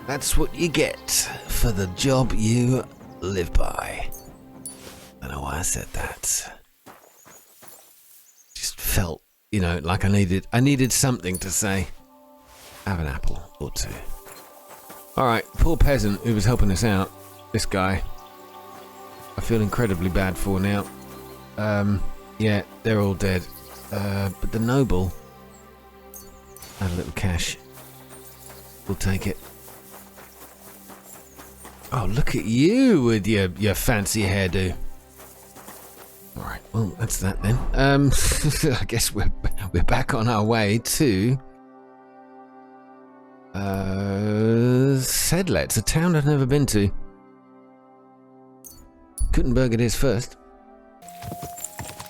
That's what you get for the job you live by. I don't know why I said that. Just felt, like I needed something to say. Have an apple or 2. All right, poor peasant who was helping us out. This guy. I feel incredibly bad for now. Yeah, they're all dead. But the noble had a little cash. We'll take it. Oh, look at you with your fancy hairdo. All right, well, that's that then. I guess we're back on our way to Sedlet's, a town I've never been to. Kuttenberg it is first.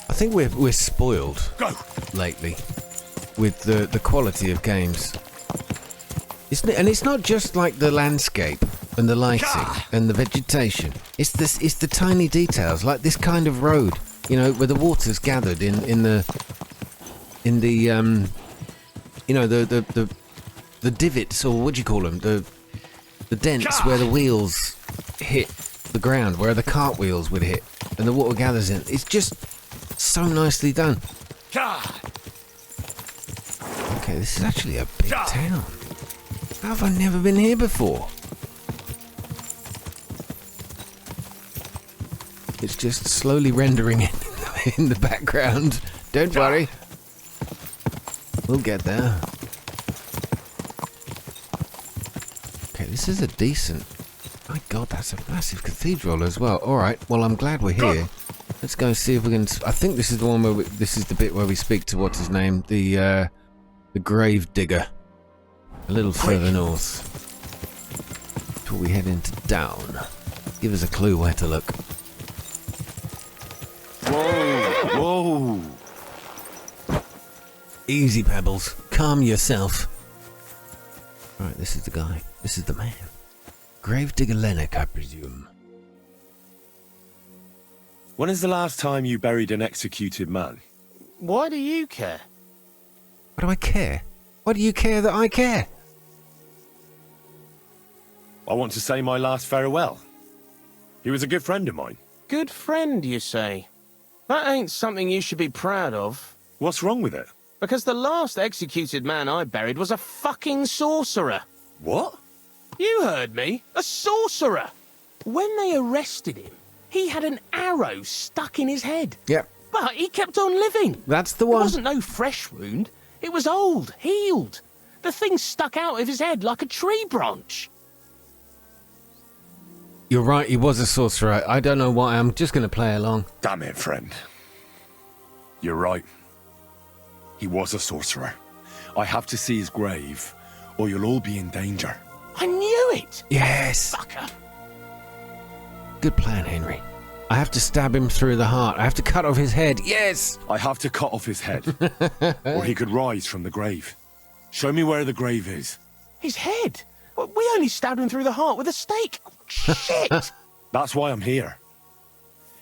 I think we're spoiled lately with the quality of games. And it's not just like the landscape and the lighting and the vegetation. It's the tiny details, like this kind of road, where the water's gathered in the divots, or what do you call them? The dents where the wheels hit the ground, where the cartwheels would hit, and the water gathers in. It's just so nicely done. Okay, this is actually a big town. How have I never been here before? It's just slowly rendering in the background. Don't worry. We'll get there. Okay, this is a decent... My God, that's a massive cathedral as well. All right, well, I'm glad we're here. Let's go see if we can... I think this is the one where this is the bit where we speak to what's his name, the grave digger. A little further north. Before we head into down. Give us a clue where to look. Whoa! Easy, Pebbles. Calm yourself. All right, this is the guy. This is the man. Gravedigger Lennox, I presume. When is the last time you buried an executed man? Why do you care? Why do I care? Why do you care that I care? I want to say my last farewell. He was a good friend of mine. Good friend, you say? That ain't something you should be proud of. What's wrong with it? Because the last executed man I buried was a fucking sorcerer. What? You heard me. A sorcerer. When they arrested him, he had an arrow stuck in his head. Yep. But he kept on living. That's the It one. wasn't no fresh wound. It was old, healed. The thing stuck out of his head like a tree branch. You're right, he was a sorcerer. I don't know why, I'm just going to play along. Damn it, friend. You're right. He was a sorcerer. I have to see his grave, or you'll all be in danger. I knew it! Yes! Fucker. Good plan, Henry. I have to stab him through the heart. I have to cut off his head. Yes! I have to cut off his head, or he could rise from the grave. Show me where the grave is. His head? Well, we only stabbed him through the heart with a stake. Shit! That's why I'm here.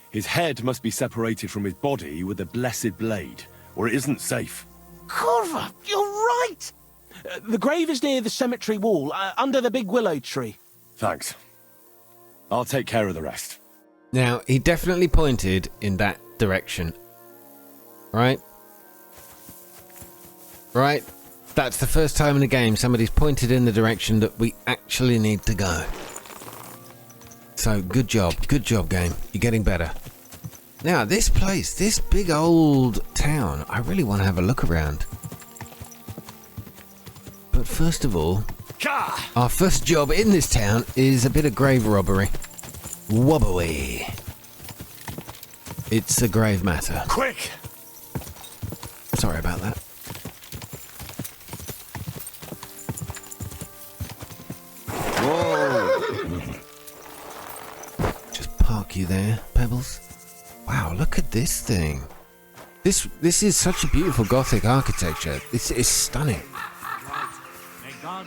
His head must be separated from his body with a blessed blade, or it isn't safe. Corva, you're right! The grave is near the cemetery wall, under the big willow tree. Thanks. I'll take care of the rest. Now, he definitely pointed in that direction. Right? Right? That's the first time in the game somebody's pointed in the direction that we actually need to go. So, good job, game. You're getting better. Now, this place, this big old town, I really want to have a look around. But first of all, our first job in this town is a bit of grave robbery. Wobbly. It's a grave matter. Quick! Sorry about that. Whoa! Just park you there, Pebbles. Wow, look at this thing. This is such a beautiful Gothic architecture. This is stunning.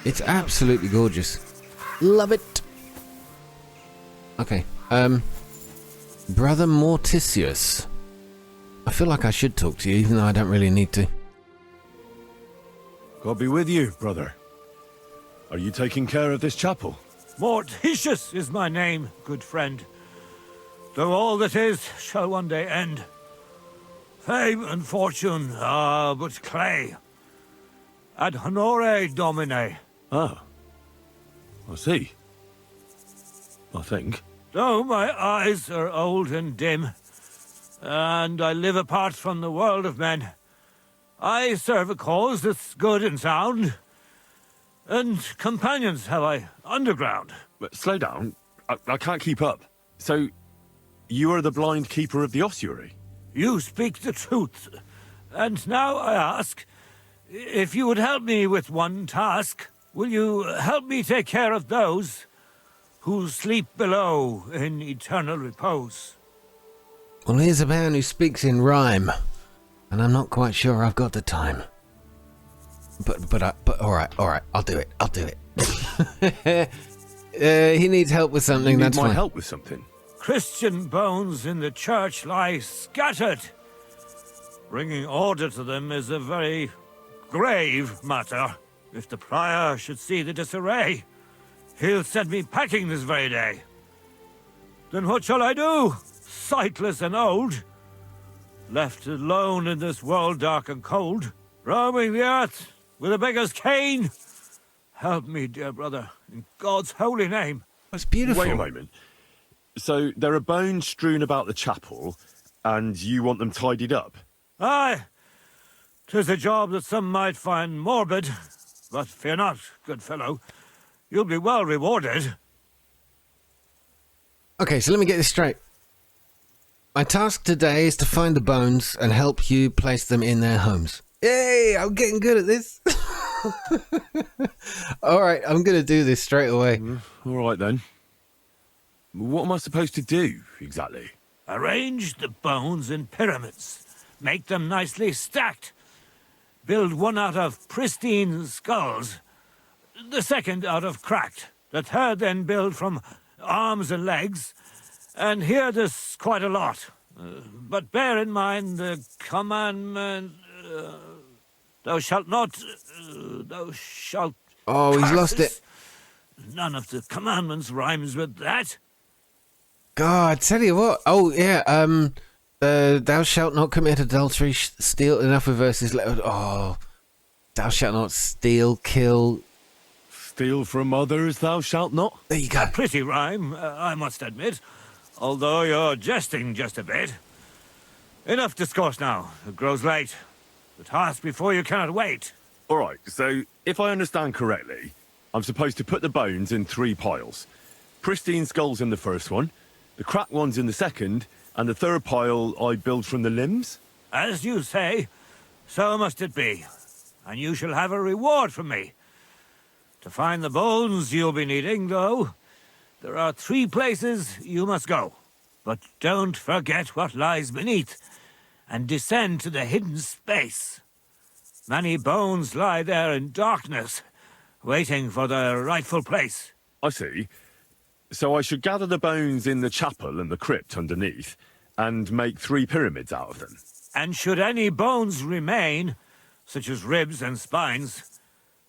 It's absolutely gorgeous. Love it. Okay, Brother Morticius. I feel like I should talk to you, even though I don't really need to. God be with you, brother. Are you taking care of this chapel? Morticius is my name, good friend. Though all that is shall one day end. Fame and fortune are but clay. Ad honore domine. Ah. I see. I think. Though my eyes are old and dim, and I live apart from the world of men, I serve a cause that's good and sound, and companions have I underground. But slow down. I can't keep up. So, you are the blind keeper of the ossuary? You speak the truth. And now I ask, if you would help me with one task, will you help me take care of those who sleep below in eternal repose? Well, here's a man who speaks in rhyme, and I'm not quite sure I've got the time. But all right, I'll do it. He needs help with something. You need that's my fine. help with something? Christian bones in the church lie scattered. Bringing order to them is a very grave matter. If the prior should see the disarray, he'll send me packing this very day. Then what shall I do, sightless and old? Left alone in this world dark and cold, roaming the earth with a beggar's cane? Help me, dear brother, in God's holy name. That's beautiful. Wait a moment. So, there are bones strewn about the chapel, and you want them tidied up? Aye, 'tis a job that some might find morbid, but fear not, good fellow. You'll be well rewarded. Okay, so let me get this straight. My task today is to find the bones and help you place them in their homes. Yay, I'm getting good at this. All right, I'm going to do this straight away. All right, then. What am I supposed to do, exactly? Arrange the bones in pyramids. Make them nicely stacked. Build one out of pristine skulls. The second out of cracked. The third then build from arms and legs. And here there's quite a lot. But bear in mind the commandment... thou shalt not... thou shalt... Oh, he's lost it. None of the commandments rhymes with that. God, tell you what. Oh, yeah, thou shalt not commit adultery, steal... Enough with verses... Oh, thou shalt not steal, kill... Steal from others, thou shalt not? There you go. A pretty rhyme, I must admit. Although you're jesting just a bit. Enough discourse now. It grows late. The task before you cannot wait. All right, so if I understand correctly, I'm supposed to put the bones in 3 piles. Pristine skulls in the first one, the cracked ones in the second, and the third pile I build from the limbs? As you say, so must it be. And you shall have a reward from me. To find the bones you'll be needing, though, there are 3 places you must go. But don't forget what lies beneath, and descend to the hidden space. Many bones lie there in darkness, waiting for their rightful place. I see. So I should gather the bones in the chapel and the crypt underneath, and make 3 pyramids out of them. And should any bones remain, such as ribs and spines,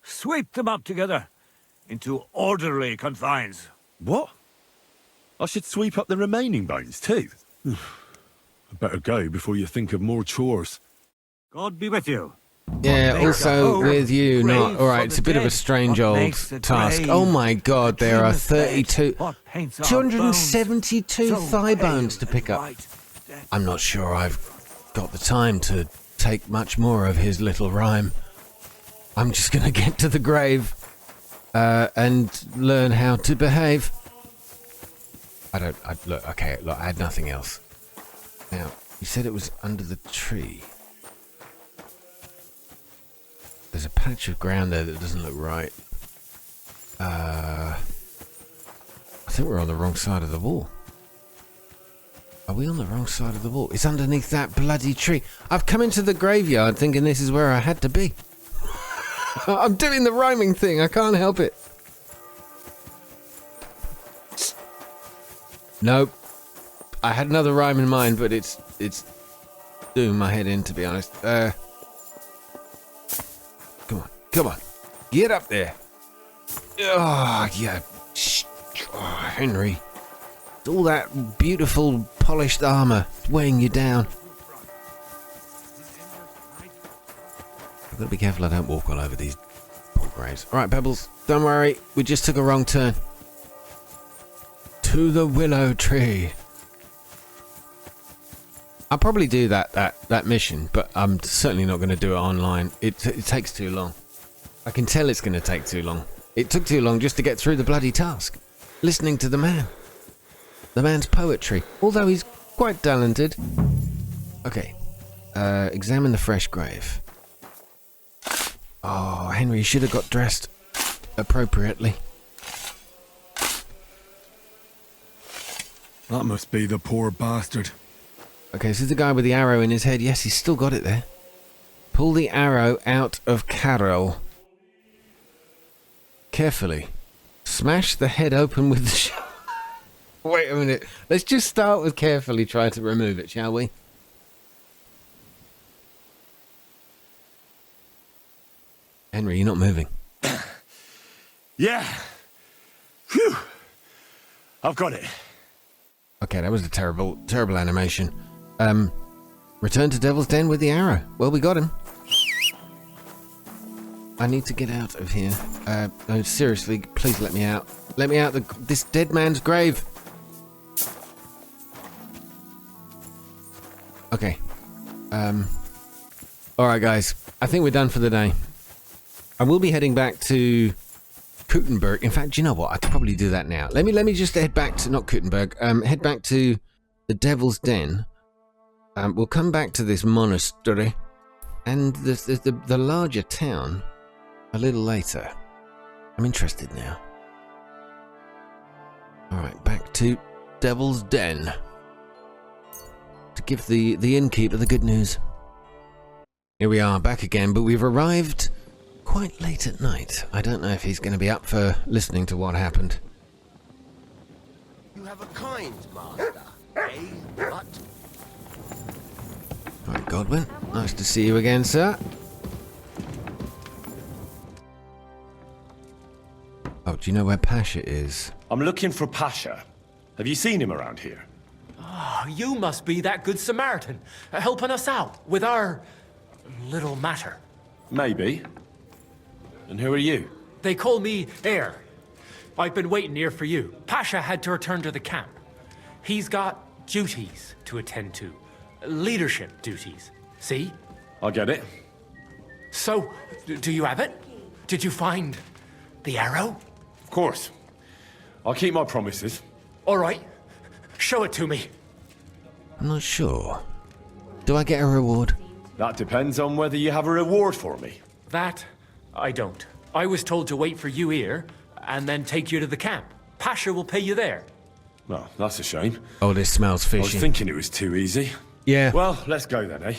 sweep them up together into orderly confines. What? I should sweep up the remaining bones too? I better go before you think of more chores. God be with you. Yeah, also with you, not... Alright, it's a bit of a strange old task. Oh my god, there are 272 thigh bones to pick up. I'm not sure I've got the time to take much more of his little rhyme. I'm just gonna get to the grave and learn how to behave. Look, I had nothing else. Now, you said it was under the tree. There's a patch of ground there that doesn't look right. I think we're on the wrong side of the wall. Are we on the wrong side of the wall? It's underneath that bloody tree. I've come into the graveyard thinking this is where I had to be. I'm doing the rhyming thing. I can't help it. Nope. I had another rhyme in mind, but it's doing my head in, to be honest. Come on. Get up there. Oh, yeah. Oh, Henry. All that beautiful, polished armor weighing you down. I've got to be careful I don't walk all over these poor graves. Alright, Pebbles, don't worry. We just took a wrong turn. To the willow tree. I'll probably do that mission, but I'm certainly not going to do it online. It takes too long. I can tell it's going to take too long. It took too long just to get through the bloody task. Listening to the man. The man's poetry. Although he's quite talented. Okay. Examine the fresh grave. Oh, Henry should have got dressed appropriately. That must be the poor bastard. Okay, so the guy with the arrow in his head. Yes, he's still got it there. Pull the arrow out of Carol. Carefully. Smash the head open with the shovel. Wait a minute. Let's just start with carefully try to remove it, shall we? Henry, you're not moving. Yeah. Phew. I've got it. Okay, that was a terrible animation. Return to Devil's Den with the arrow. Well, we got him. I need to get out of here. No, seriously, please let me out. Let me out this dead man's grave. Okay. Alright, guys. I think we're done for the day. I will be heading back to Kuttenberg. In fact, you know what? I could probably do that now. Let me just head back to, not Kuttenberg, head back to the Devil's Den. We'll come back to this monastery and the larger town a little later. I'm interested now. Alright, back to Devil's Den. To give the innkeeper the good news. Here we are, back again, but we've arrived quite late at night. I don't know if he's going to be up for listening to what happened. You have a kind master, eh? What? Right, Godwin, nice to see you again, sir. Oh, do you know where Pasha is? I'm looking for Pasha. Have you seen him around here? Oh, you must be that good Samaritan, helping us out with our little matter. Maybe. And who are you? They call me Heir. I've been waiting here for you. Pasha had to return to the camp. He's got duties to attend to. Leadership duties. See? I get it. So, do you have it? Did you find the arrow? Of course. I'll keep my promises. All right. Show it to me. I'm not sure. Do I get a reward? That depends on whether you have a reward for me. That, I don't. I was told to wait for you here, and then take you to the camp. Pasha will pay you there. Well, that's a shame. Oh, this smells fishy. I was thinking it was too easy. Yeah. Well, let's go then, eh?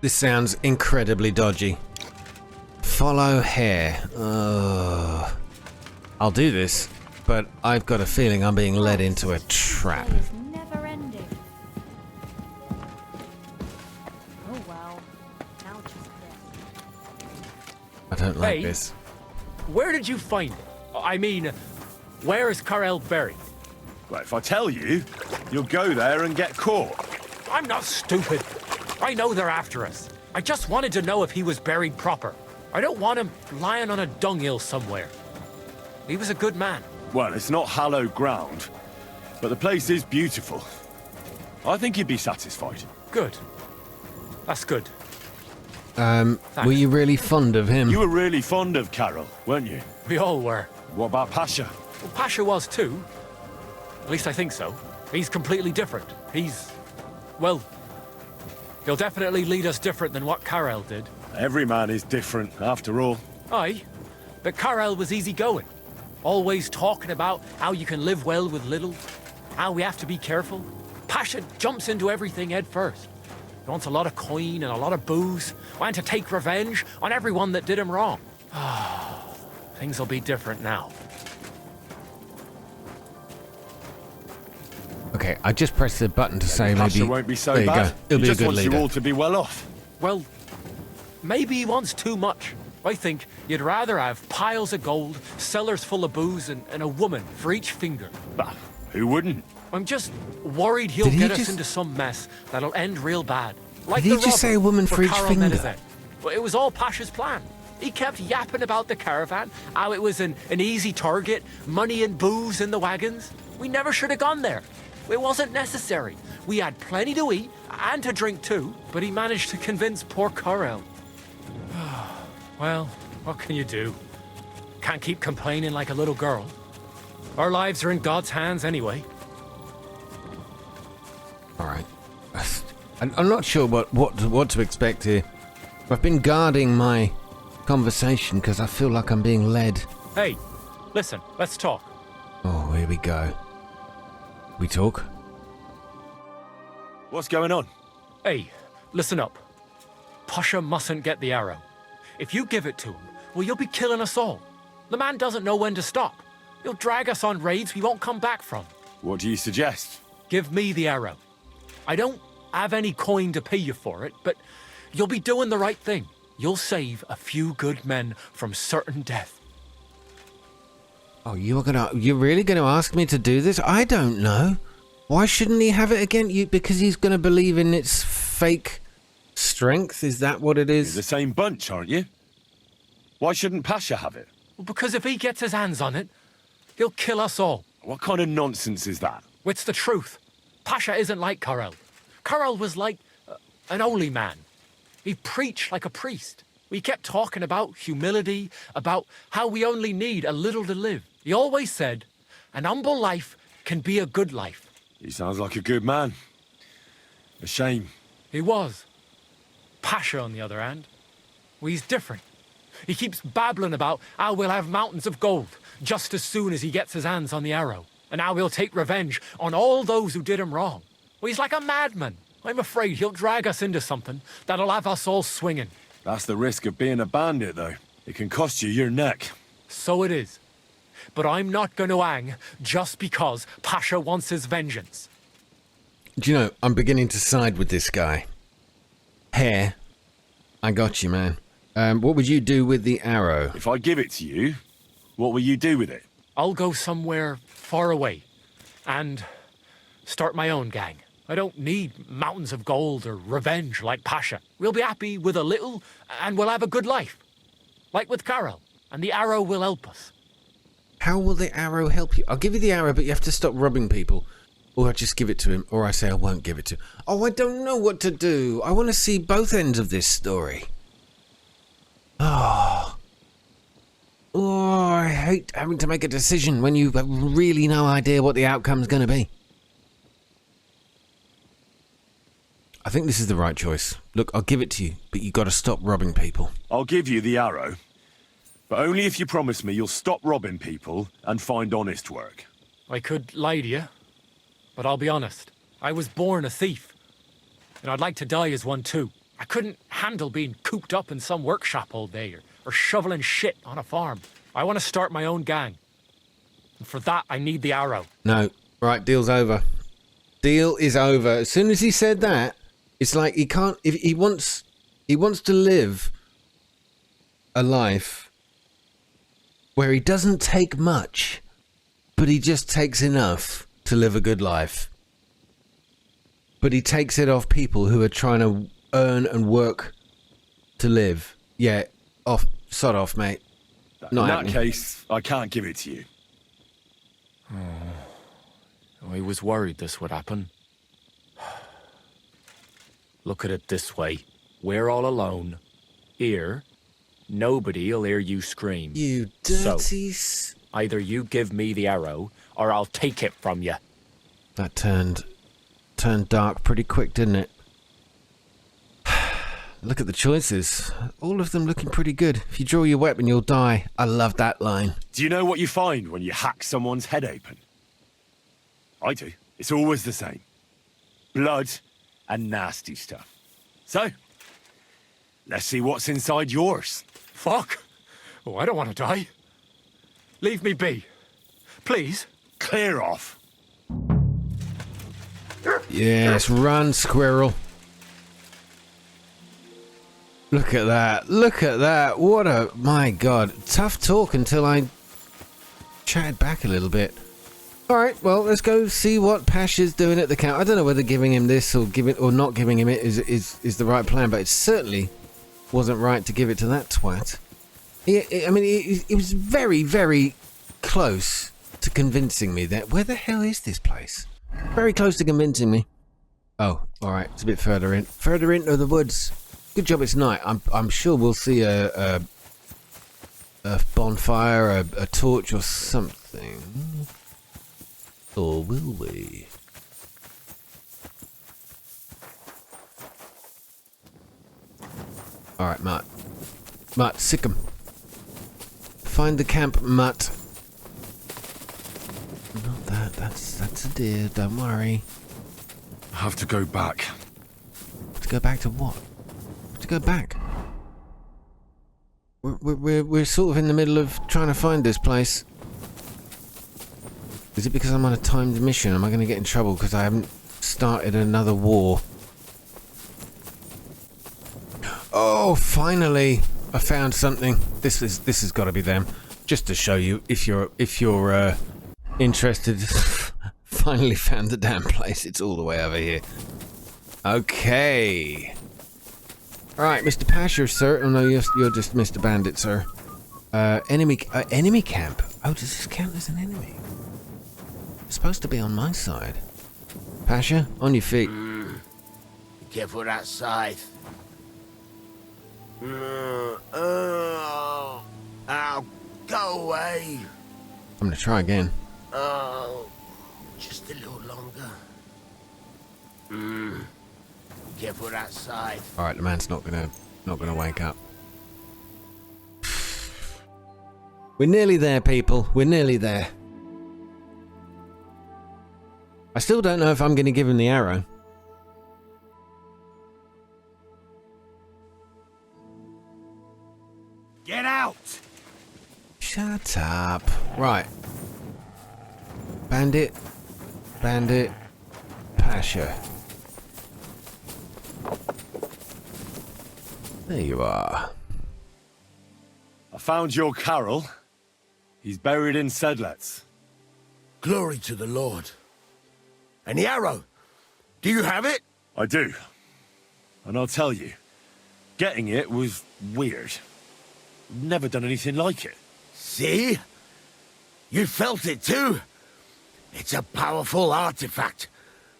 This sounds incredibly dodgy. Follow hare. I'll do this, but I've got a feeling I'm being led into a trap. It's never ending. Oh well. Now just this. I don't like Hey. this. Where did you find it? I mean, where is Karel buried? Well, if I tell you, you'll go there and get caught. I'm not stupid. I know they're after us. I just wanted to know if he was buried proper. I don't want him lying on a dunghill somewhere. He was a good man. Well, it's not hallowed ground, but the place is beautiful. I think you'd be satisfied. Good. That's good. Were you really fond of him? You were really fond of Carol, weren't you? We all were. What about Pasha? Well, Pasha was too. At least I think so. He's completely different. Well, he'll definitely lead us different than what Karel did. Every man is different, after all. Aye, but Karel was easygoing. Always talking about how you can live well with little, how we have to be careful. Pasha jumps into everything head first. He wants a lot of coin and a lot of booze, wanting to take revenge on everyone that did him wrong. Things will be different now. Okay, I just pressed the button to say Pasha maybe... won't be so there you bad. go. He'll He be a just good wants leader. you all to be well off. Well, maybe he wants too much. I think you'd rather have piles of gold, cellars full of booze, and a woman for each finger. Bah, who wouldn't? I'm just worried he'll Did he get us just- into some mess that'll end real bad. Like Did he the just say a robbery woman where for each Karel finger? met his end. Well, it was all Pasha's plan. He kept yapping about the caravan, how it was an easy target, money and booze in the wagons. We never should have gone there. It wasn't necessary. We had plenty to eat and to drink too, but he managed to convince poor Karel. Well, what can you do? Can't keep complaining like a little girl. Our lives are in God's hands anyway. All right. I'm not sure what to expect here. I've been guarding my conversation because I feel like I'm being led. Hey, listen, let's talk. Oh, here we go. We talk? What's going on? Hey, listen up. Pasha mustn't get the arrow. If you give it to him, well, you'll be killing us all. The man doesn't know when to stop. He'll drag us on raids we won't come back from. What do you suggest? Give me the arrow. I don't have any coin to pay you for it, but you'll be doing the right thing. You'll save a few good men from certain death. Oh, you're really gonna ask me to do this? I don't know. Why shouldn't he have it again? Because he's gonna believe in its fake strength? Is that what it is? You're the same bunch, aren't you? Why shouldn't Pasha have it? Well, because if he gets his hands on it, he'll kill us all. What kind of nonsense is that? It's the truth. Pasha isn't like Karel. Karel was like an holy man. He preached like a priest. We kept talking about humility, about how we only need a little to live. He always said, an humble life can be a good life. He sounds like a good man. A shame. He was. Pasha, on the other hand, well, he's different. He keeps babbling about how we'll have mountains of gold just as soon as he gets his hands on the arrow, and how he'll take revenge on all those who did him wrong. Well, he's like a madman. I'm afraid he'll drag us into something that'll have us all swinging. That's the risk of being a bandit, though. It can cost you your neck. So it is. But I'm not going to hang just because Pasha wants his vengeance. Do you know, I'm beginning to side with this guy. Hare, I got you, man. What would you do with the arrow? If I give it to you, what will you do with it? I'll go somewhere far away and start my own gang. I don't need mountains of gold or revenge like Pasha. We'll be happy with a little and we'll have a good life. Like with Karel. And the arrow will help us. How will the arrow help you? I'll give you the arrow, but you have to stop robbing people. Or I just give it to him, or I say I won't give it to him. Oh, I don't know what to do. I want to see both ends of this story. Oh. Oh, I hate having to make a decision when you have really no idea what the outcome's going to be. I think this is the right choice. Look, I'll give it to you, but you got to stop robbing people. I'll give you the arrow, but only if you promise me you'll stop robbing people and find honest work. I could lie to you, but I'll be honest. I was born a thief, and I'd like to die as one too. I couldn't handle being cooped up in some workshop all day or shoveling shit on a farm. I want to start my own gang. And for that, I need the arrow. No. Right, deal's over. Deal is over. As soon as he said that, it's like he can't... If he wants to live a life where he doesn't take much, but he just takes enough to live a good life. But he takes it off people who are trying to earn and work to live. Yeah, sod off, mate. In that case, I can't give it to you. I was worried this would happen. Look at it this way. We're all alone. Here, nobody'll hear you scream. You dirty... So, either you give me the arrow, or I'll take it from you. That turned dark pretty quick, didn't it? Look at the choices. All of them looking pretty good. If you draw your weapon, you'll die. I love that line. Do you know what you find when you hack someone's head open? I do. It's always the same. Blood and nasty stuff. So, let's see what's inside yours. Fuck! Oh, I don't want to die. Leave me be. Please. Clear off. Yes, run, squirrel. Look at that. Look at that. What a... My God. Tough talk until I chatted back a little bit. Alright, well, let's go see what Pasha's doing at the camp. I don't know whether giving him this or not giving him it is the right plan, but it certainly wasn't right to give it to that twat. He was very, very close to convincing me that... Where the hell is this place? Very close to convincing me. Oh, alright, it's a bit further in. Further into the woods. Good job it's night. I'm sure we'll see a bonfire, a torch or something. Or will we? Alright, Mutt. Mutt, sick 'em. Find the camp, Mutt. Not that. That's a deer. Don't worry. I have to go back. To go back to what? To go back? We're sort of in the middle of trying to find this place. Is it because I'm on a timed mission? Am I going to get in trouble because I haven't started another war? Oh, finally! I found something. This has got to be them. Just to show you, if you're interested. Finally found the damn place. It's all the way over here. Okay. Right, Mr. Pasher, sir. Oh no, you're just Mr. Bandit, sir. Enemy camp. Oh, does this count as an enemy? It's supposed to be on my side. Pasha, on your feet. Be careful of that scythe. Ow, go away. I'm gonna try again. Oh, just a little longer. Be careful of that scythe. All right, the man's not gonna wake up. We're nearly there, people. We're nearly there. I still don't know if I'm gonna give him the arrow. Get out! Shut up. Right. Bandit. Pasha. There you are. I found your Carol. He's buried in Sedlets. Glory to the Lord. And the arrow? Do you have it? I do. And I'll tell you, getting it was weird. Never done anything like it. See? You felt it too? It's a powerful artifact,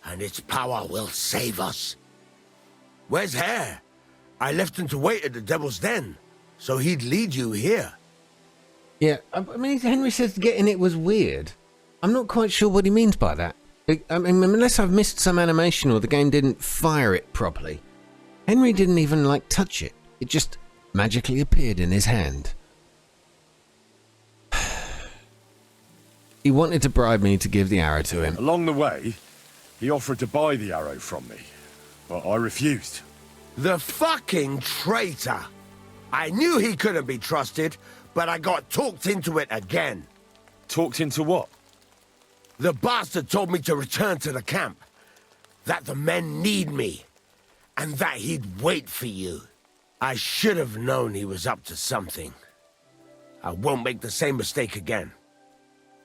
and its power will save us. Where's Hare? I left him to wait at the Devil's Den. so he'd lead you here. Yeah, I mean, Henry says getting it was weird. I'm not quite sure what he means by that. I mean, unless I've missed some animation or the game didn't fire it properly. Henry didn't even, like, touch it. It just magically appeared in his hand. He wanted to bribe me to give the arrow to him. Along the way, he offered to buy the arrow from me, but I refused. The fucking traitor! I knew he couldn't be trusted, but I got talked into it again. Talked into what? The bastard told me to return to the camp. That the men need me. And that he'd wait for you. I should have known he was up to something. I won't make the same mistake again.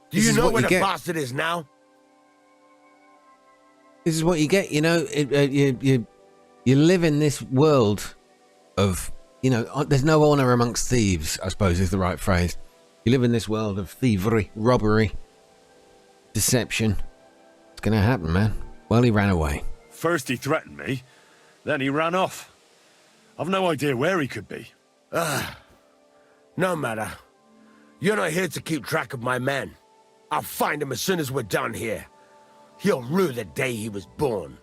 Do you know where the bastard is now? This is what you get, you know. You live in this world of, you know, there's no honor amongst thieves, I suppose is the right phrase. You live in this world of thievery, robbery, deception. It's going to happen, man. Well, he ran away. First he threatened me, then he ran off. I've no idea where he could be. No matter. You're not here to keep track of my men. I'll find him as soon as we're done here. He'll rue the day he was born.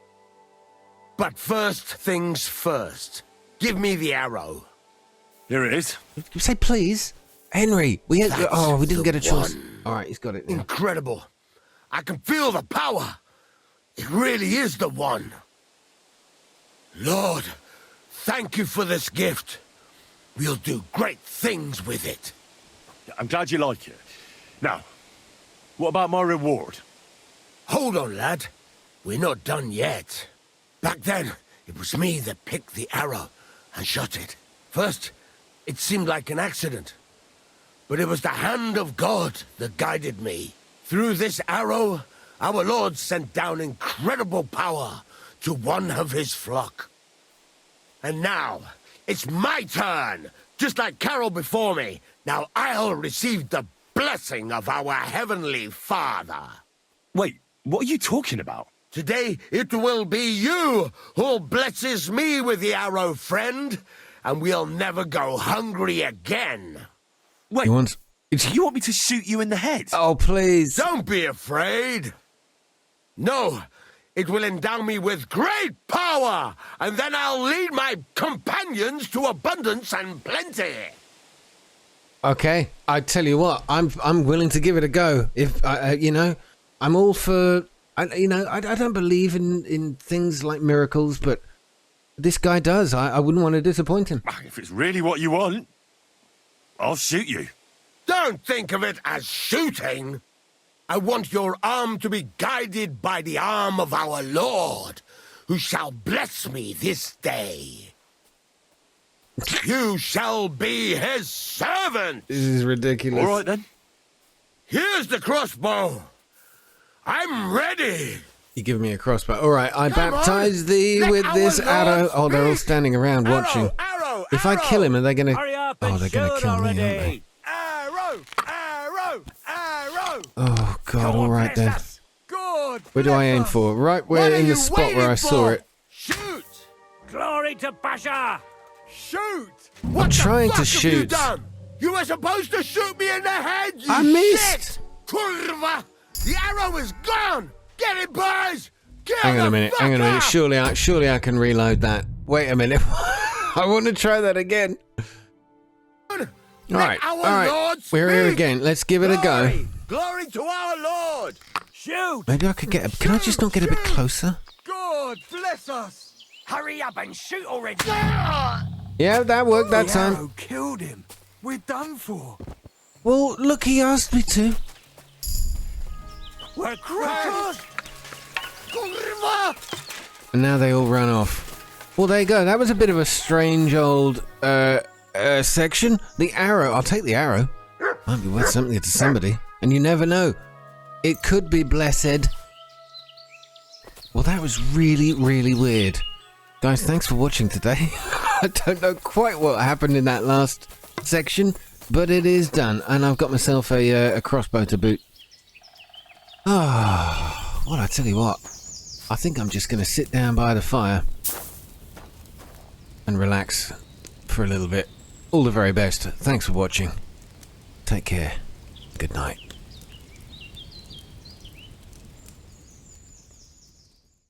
But first things first. Give me the arrow. Here it is. You say please? Henry, we didn't get a choice. All right, he's got it now. Incredible. I can feel the power. It really is the one. Lord, thank you for this gift. We'll do great things with it. I'm glad you like it. Now, what about my reward? Hold on, lad. We're not done yet. Back then, it was me that picked the arrow and shot it. First, it seemed like an accident. But it was the hand of God that guided me. Through this arrow, our Lord sent down incredible power to one of his flock. And now, it's my turn! Just like Carol before me, now I'll receive the blessing of our Heavenly Father. Wait, what are you talking about? Today, it will be you who blesses me with the arrow, friend, and we'll never go hungry again. Wait, you want me to shoot you in the head? Oh, please. Don't be afraid. No, it will endow me with great power, and then I'll lead my companions to abundance and plenty. Okay, I tell you what, I'm willing to give it a go. If you know, I'm all for. I don't believe in things like miracles, but this guy does. I wouldn't want to disappoint him. If it's really what you want, I'll shoot you. Don't think of it as shooting. I want your arm to be guided by the arm of our Lord, who shall bless me this day. You shall be his servant. This is ridiculous. All right, then. Here's the crossbow. I'm ready. You give me a crossbow. All right, I baptize thee with this arrow. Oh, they're all standing around watching. If I kill him, are they going to... Oh, they're going to kill me, aren't they? Arrow! Arrow! Arrow! Oh, God, all right then. Good. Where do I aim for? Right where in the spot where I saw it. Shoot! Glory to Basha! Shoot! I'm trying to Have you shoot. done? You were supposed to shoot me in the head, you I missed. shit! Kurva! The arrow is gone! Get it, boys! Hang on a minute. Hang on a minute. Surely I can reload that. Wait a minute. I want to try that again. All right. All right. We're here again. Let's give it a go. Glory to our Lord! Shoot! Maybe I could get. Can I just not get a bit closer? God bless us! Hurry up and shoot already! Yeah, that worked that The time. arrow killed him. We're done for. Well, look, he asked me to. We're crushed! And now they all run off. Well, there you go. That was a bit of a strange old section. The arrow. I'll take the arrow. Might be worth something to somebody. And you never know. It could be blessed. Well, that was really, really weird. Guys, thanks for watching today. I don't know quite what happened in that last section, but it is done. And I've got myself a crossbow to boot. Oh, well, I tell you what. I think I'm just going to sit down by the fire and relax for a little bit. all the very best. Thanks for watching. Take care. Good night.